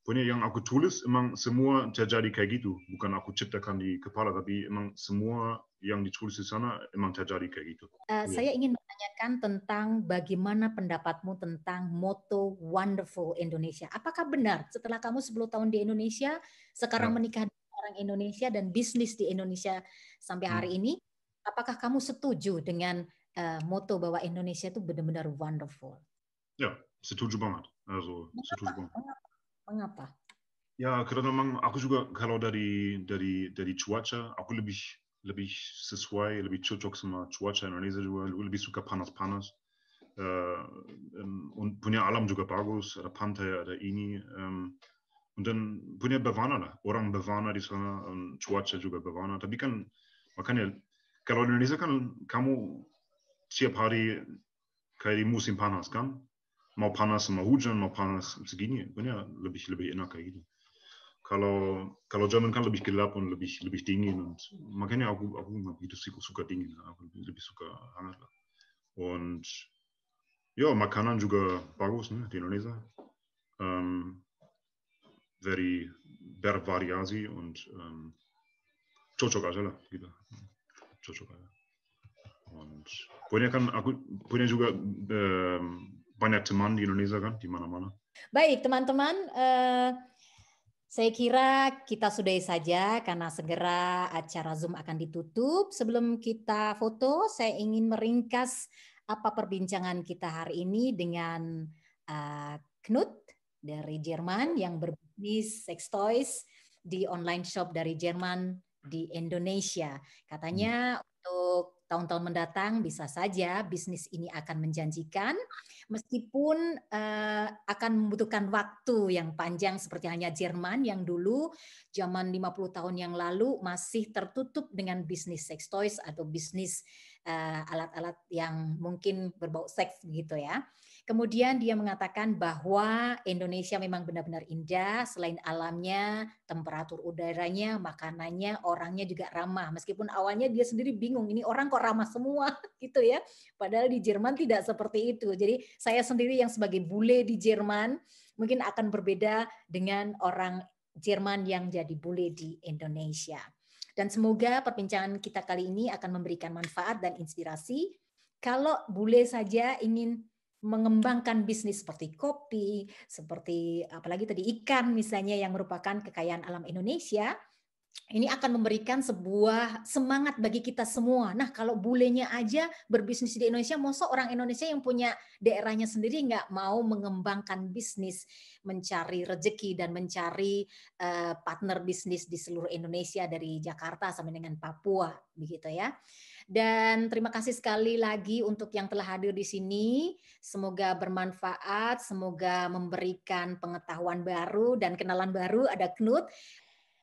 punya yang aku tulis emang semua terjadi kayak gitu, bukan aku ciptakan di kepala, tapi emang semua yang ditulis di sana emang terjadi kayak gitu. Saya ingin menanyakan tentang bagaimana pendapatmu tentang moto Wonderful Indonesia. Apakah benar setelah kamu 10 tahun di Indonesia, sekarang menikah dengan orang Indonesia dan bisnis di Indonesia sampai hari ini, apakah kamu setuju dengan moto bahwa Indonesia itu benar-benar wonderful? Ya, setuju banget. Also, setuju banget. Mengapa? Ya, karena memang aku juga kalau dari cuaca, aku lebih sesuai, lebih cocok sama cuaca Indonesia juga, lebih suka panas-panas. Und punya alam juga bagus, ada pantai, ada ini. Und dann punya berwarna lah, orang berwarna di sana, cuaca juga berwarna. Tapi kan makanya kalau di Indonesia kan kamu setiap hari kayak di musim panas kan, mau panas sama hujan, mau panas segini, punya lebih enak kayak gitu. Kalau Jerman kan lebih gelap und lebih dingin, und makanya aku nggak begitu suka dingin, aku lebih suka hangat lah. Und ya makanan juga bagus nih di Indonesia, very bervariasi und cocok aja lah gitu, cocok aja. Und punya juga banyak teman di Indonesia kan, di mana-mana. Baik teman-teman, saya kira kita sudahi saja karena segera acara Zoom akan ditutup. Sebelum kita foto, saya ingin meringkas apa perbincangan kita hari ini dengan Knut dari Jerman yang berbisnis sex toys di online shop dari Jerman di Indonesia. Katanya untuk tahun-tahun mendatang bisa saja bisnis ini akan menjanjikan, meskipun akan membutuhkan waktu yang panjang seperti hanya Jerman yang dulu zaman 50 tahun yang lalu masih tertutup dengan bisnis sex toys atau bisnis alat-alat yang mungkin berbau seks gitu ya. Kemudian dia mengatakan bahwa Indonesia memang benar-benar indah, selain alamnya, temperatur udaranya, makanannya, orangnya juga ramah. Meskipun awalnya dia sendiri bingung, ini orang kok ramah semua gitu ya. Padahal di Jerman tidak seperti itu. Jadi saya sendiri yang sebagai bule di Jerman mungkin akan berbeda dengan orang Jerman yang jadi bule di Indonesia. Dan semoga perbincangan kita kali ini akan memberikan manfaat dan inspirasi. Kalau bule saja ingin mengembangkan bisnis seperti kopi, seperti apalagi tadi ikan misalnya yang merupakan kekayaan alam Indonesia, ini akan memberikan sebuah semangat bagi kita semua. Nah, kalau bulenya aja berbisnis di Indonesia, masa orang Indonesia yang punya daerahnya sendiri nggak mau mengembangkan bisnis, mencari rezeki dan mencari partner bisnis di seluruh Indonesia dari Jakarta sampai dengan Papua, begitu ya. Dan terima kasih sekali lagi untuk yang telah hadir di sini. Semoga bermanfaat, semoga memberikan pengetahuan baru dan kenalan baru. Ada Knut.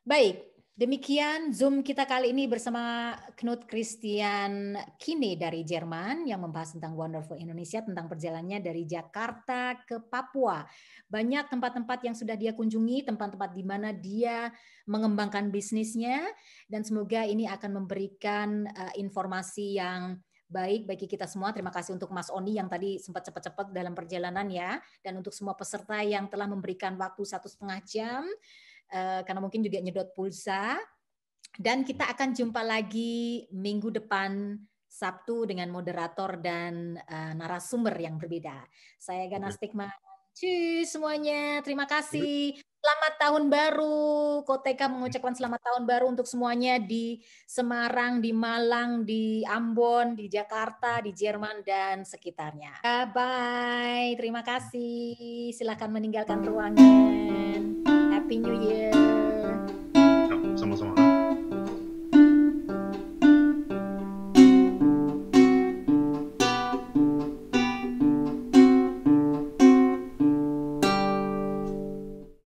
Baik, demikian Zoom kita kali ini bersama Knut Christian Kine dari Jerman yang membahas tentang Wonderful Indonesia, tentang perjalanannya dari Jakarta ke Papua. Banyak tempat-tempat yang sudah dia kunjungi, tempat-tempat di mana dia mengembangkan bisnisnya, dan semoga ini akan memberikan informasi yang baik bagi kita semua. Terima kasih untuk Mas Oni yang tadi sempat cepat-cepat dalam perjalanan ya, dan untuk semua peserta yang telah memberikan waktu 1,5 jam. Karena mungkin juga nyedot pulsa. Dan kita akan jumpa lagi minggu depan Sabtu dengan moderator dan narasumber yang berbeda. Saya Gana Stigma. Cuy semuanya, terima kasih. Selamat tahun baru. Koteka mengucapkan selamat tahun baru untuk semuanya di Semarang, di Malang, di Ambon, di Jakarta, di Jerman dan sekitarnya. Bye. Terima kasih. Silakan meninggalkan ruangan. Happy New Year. Sama-sama.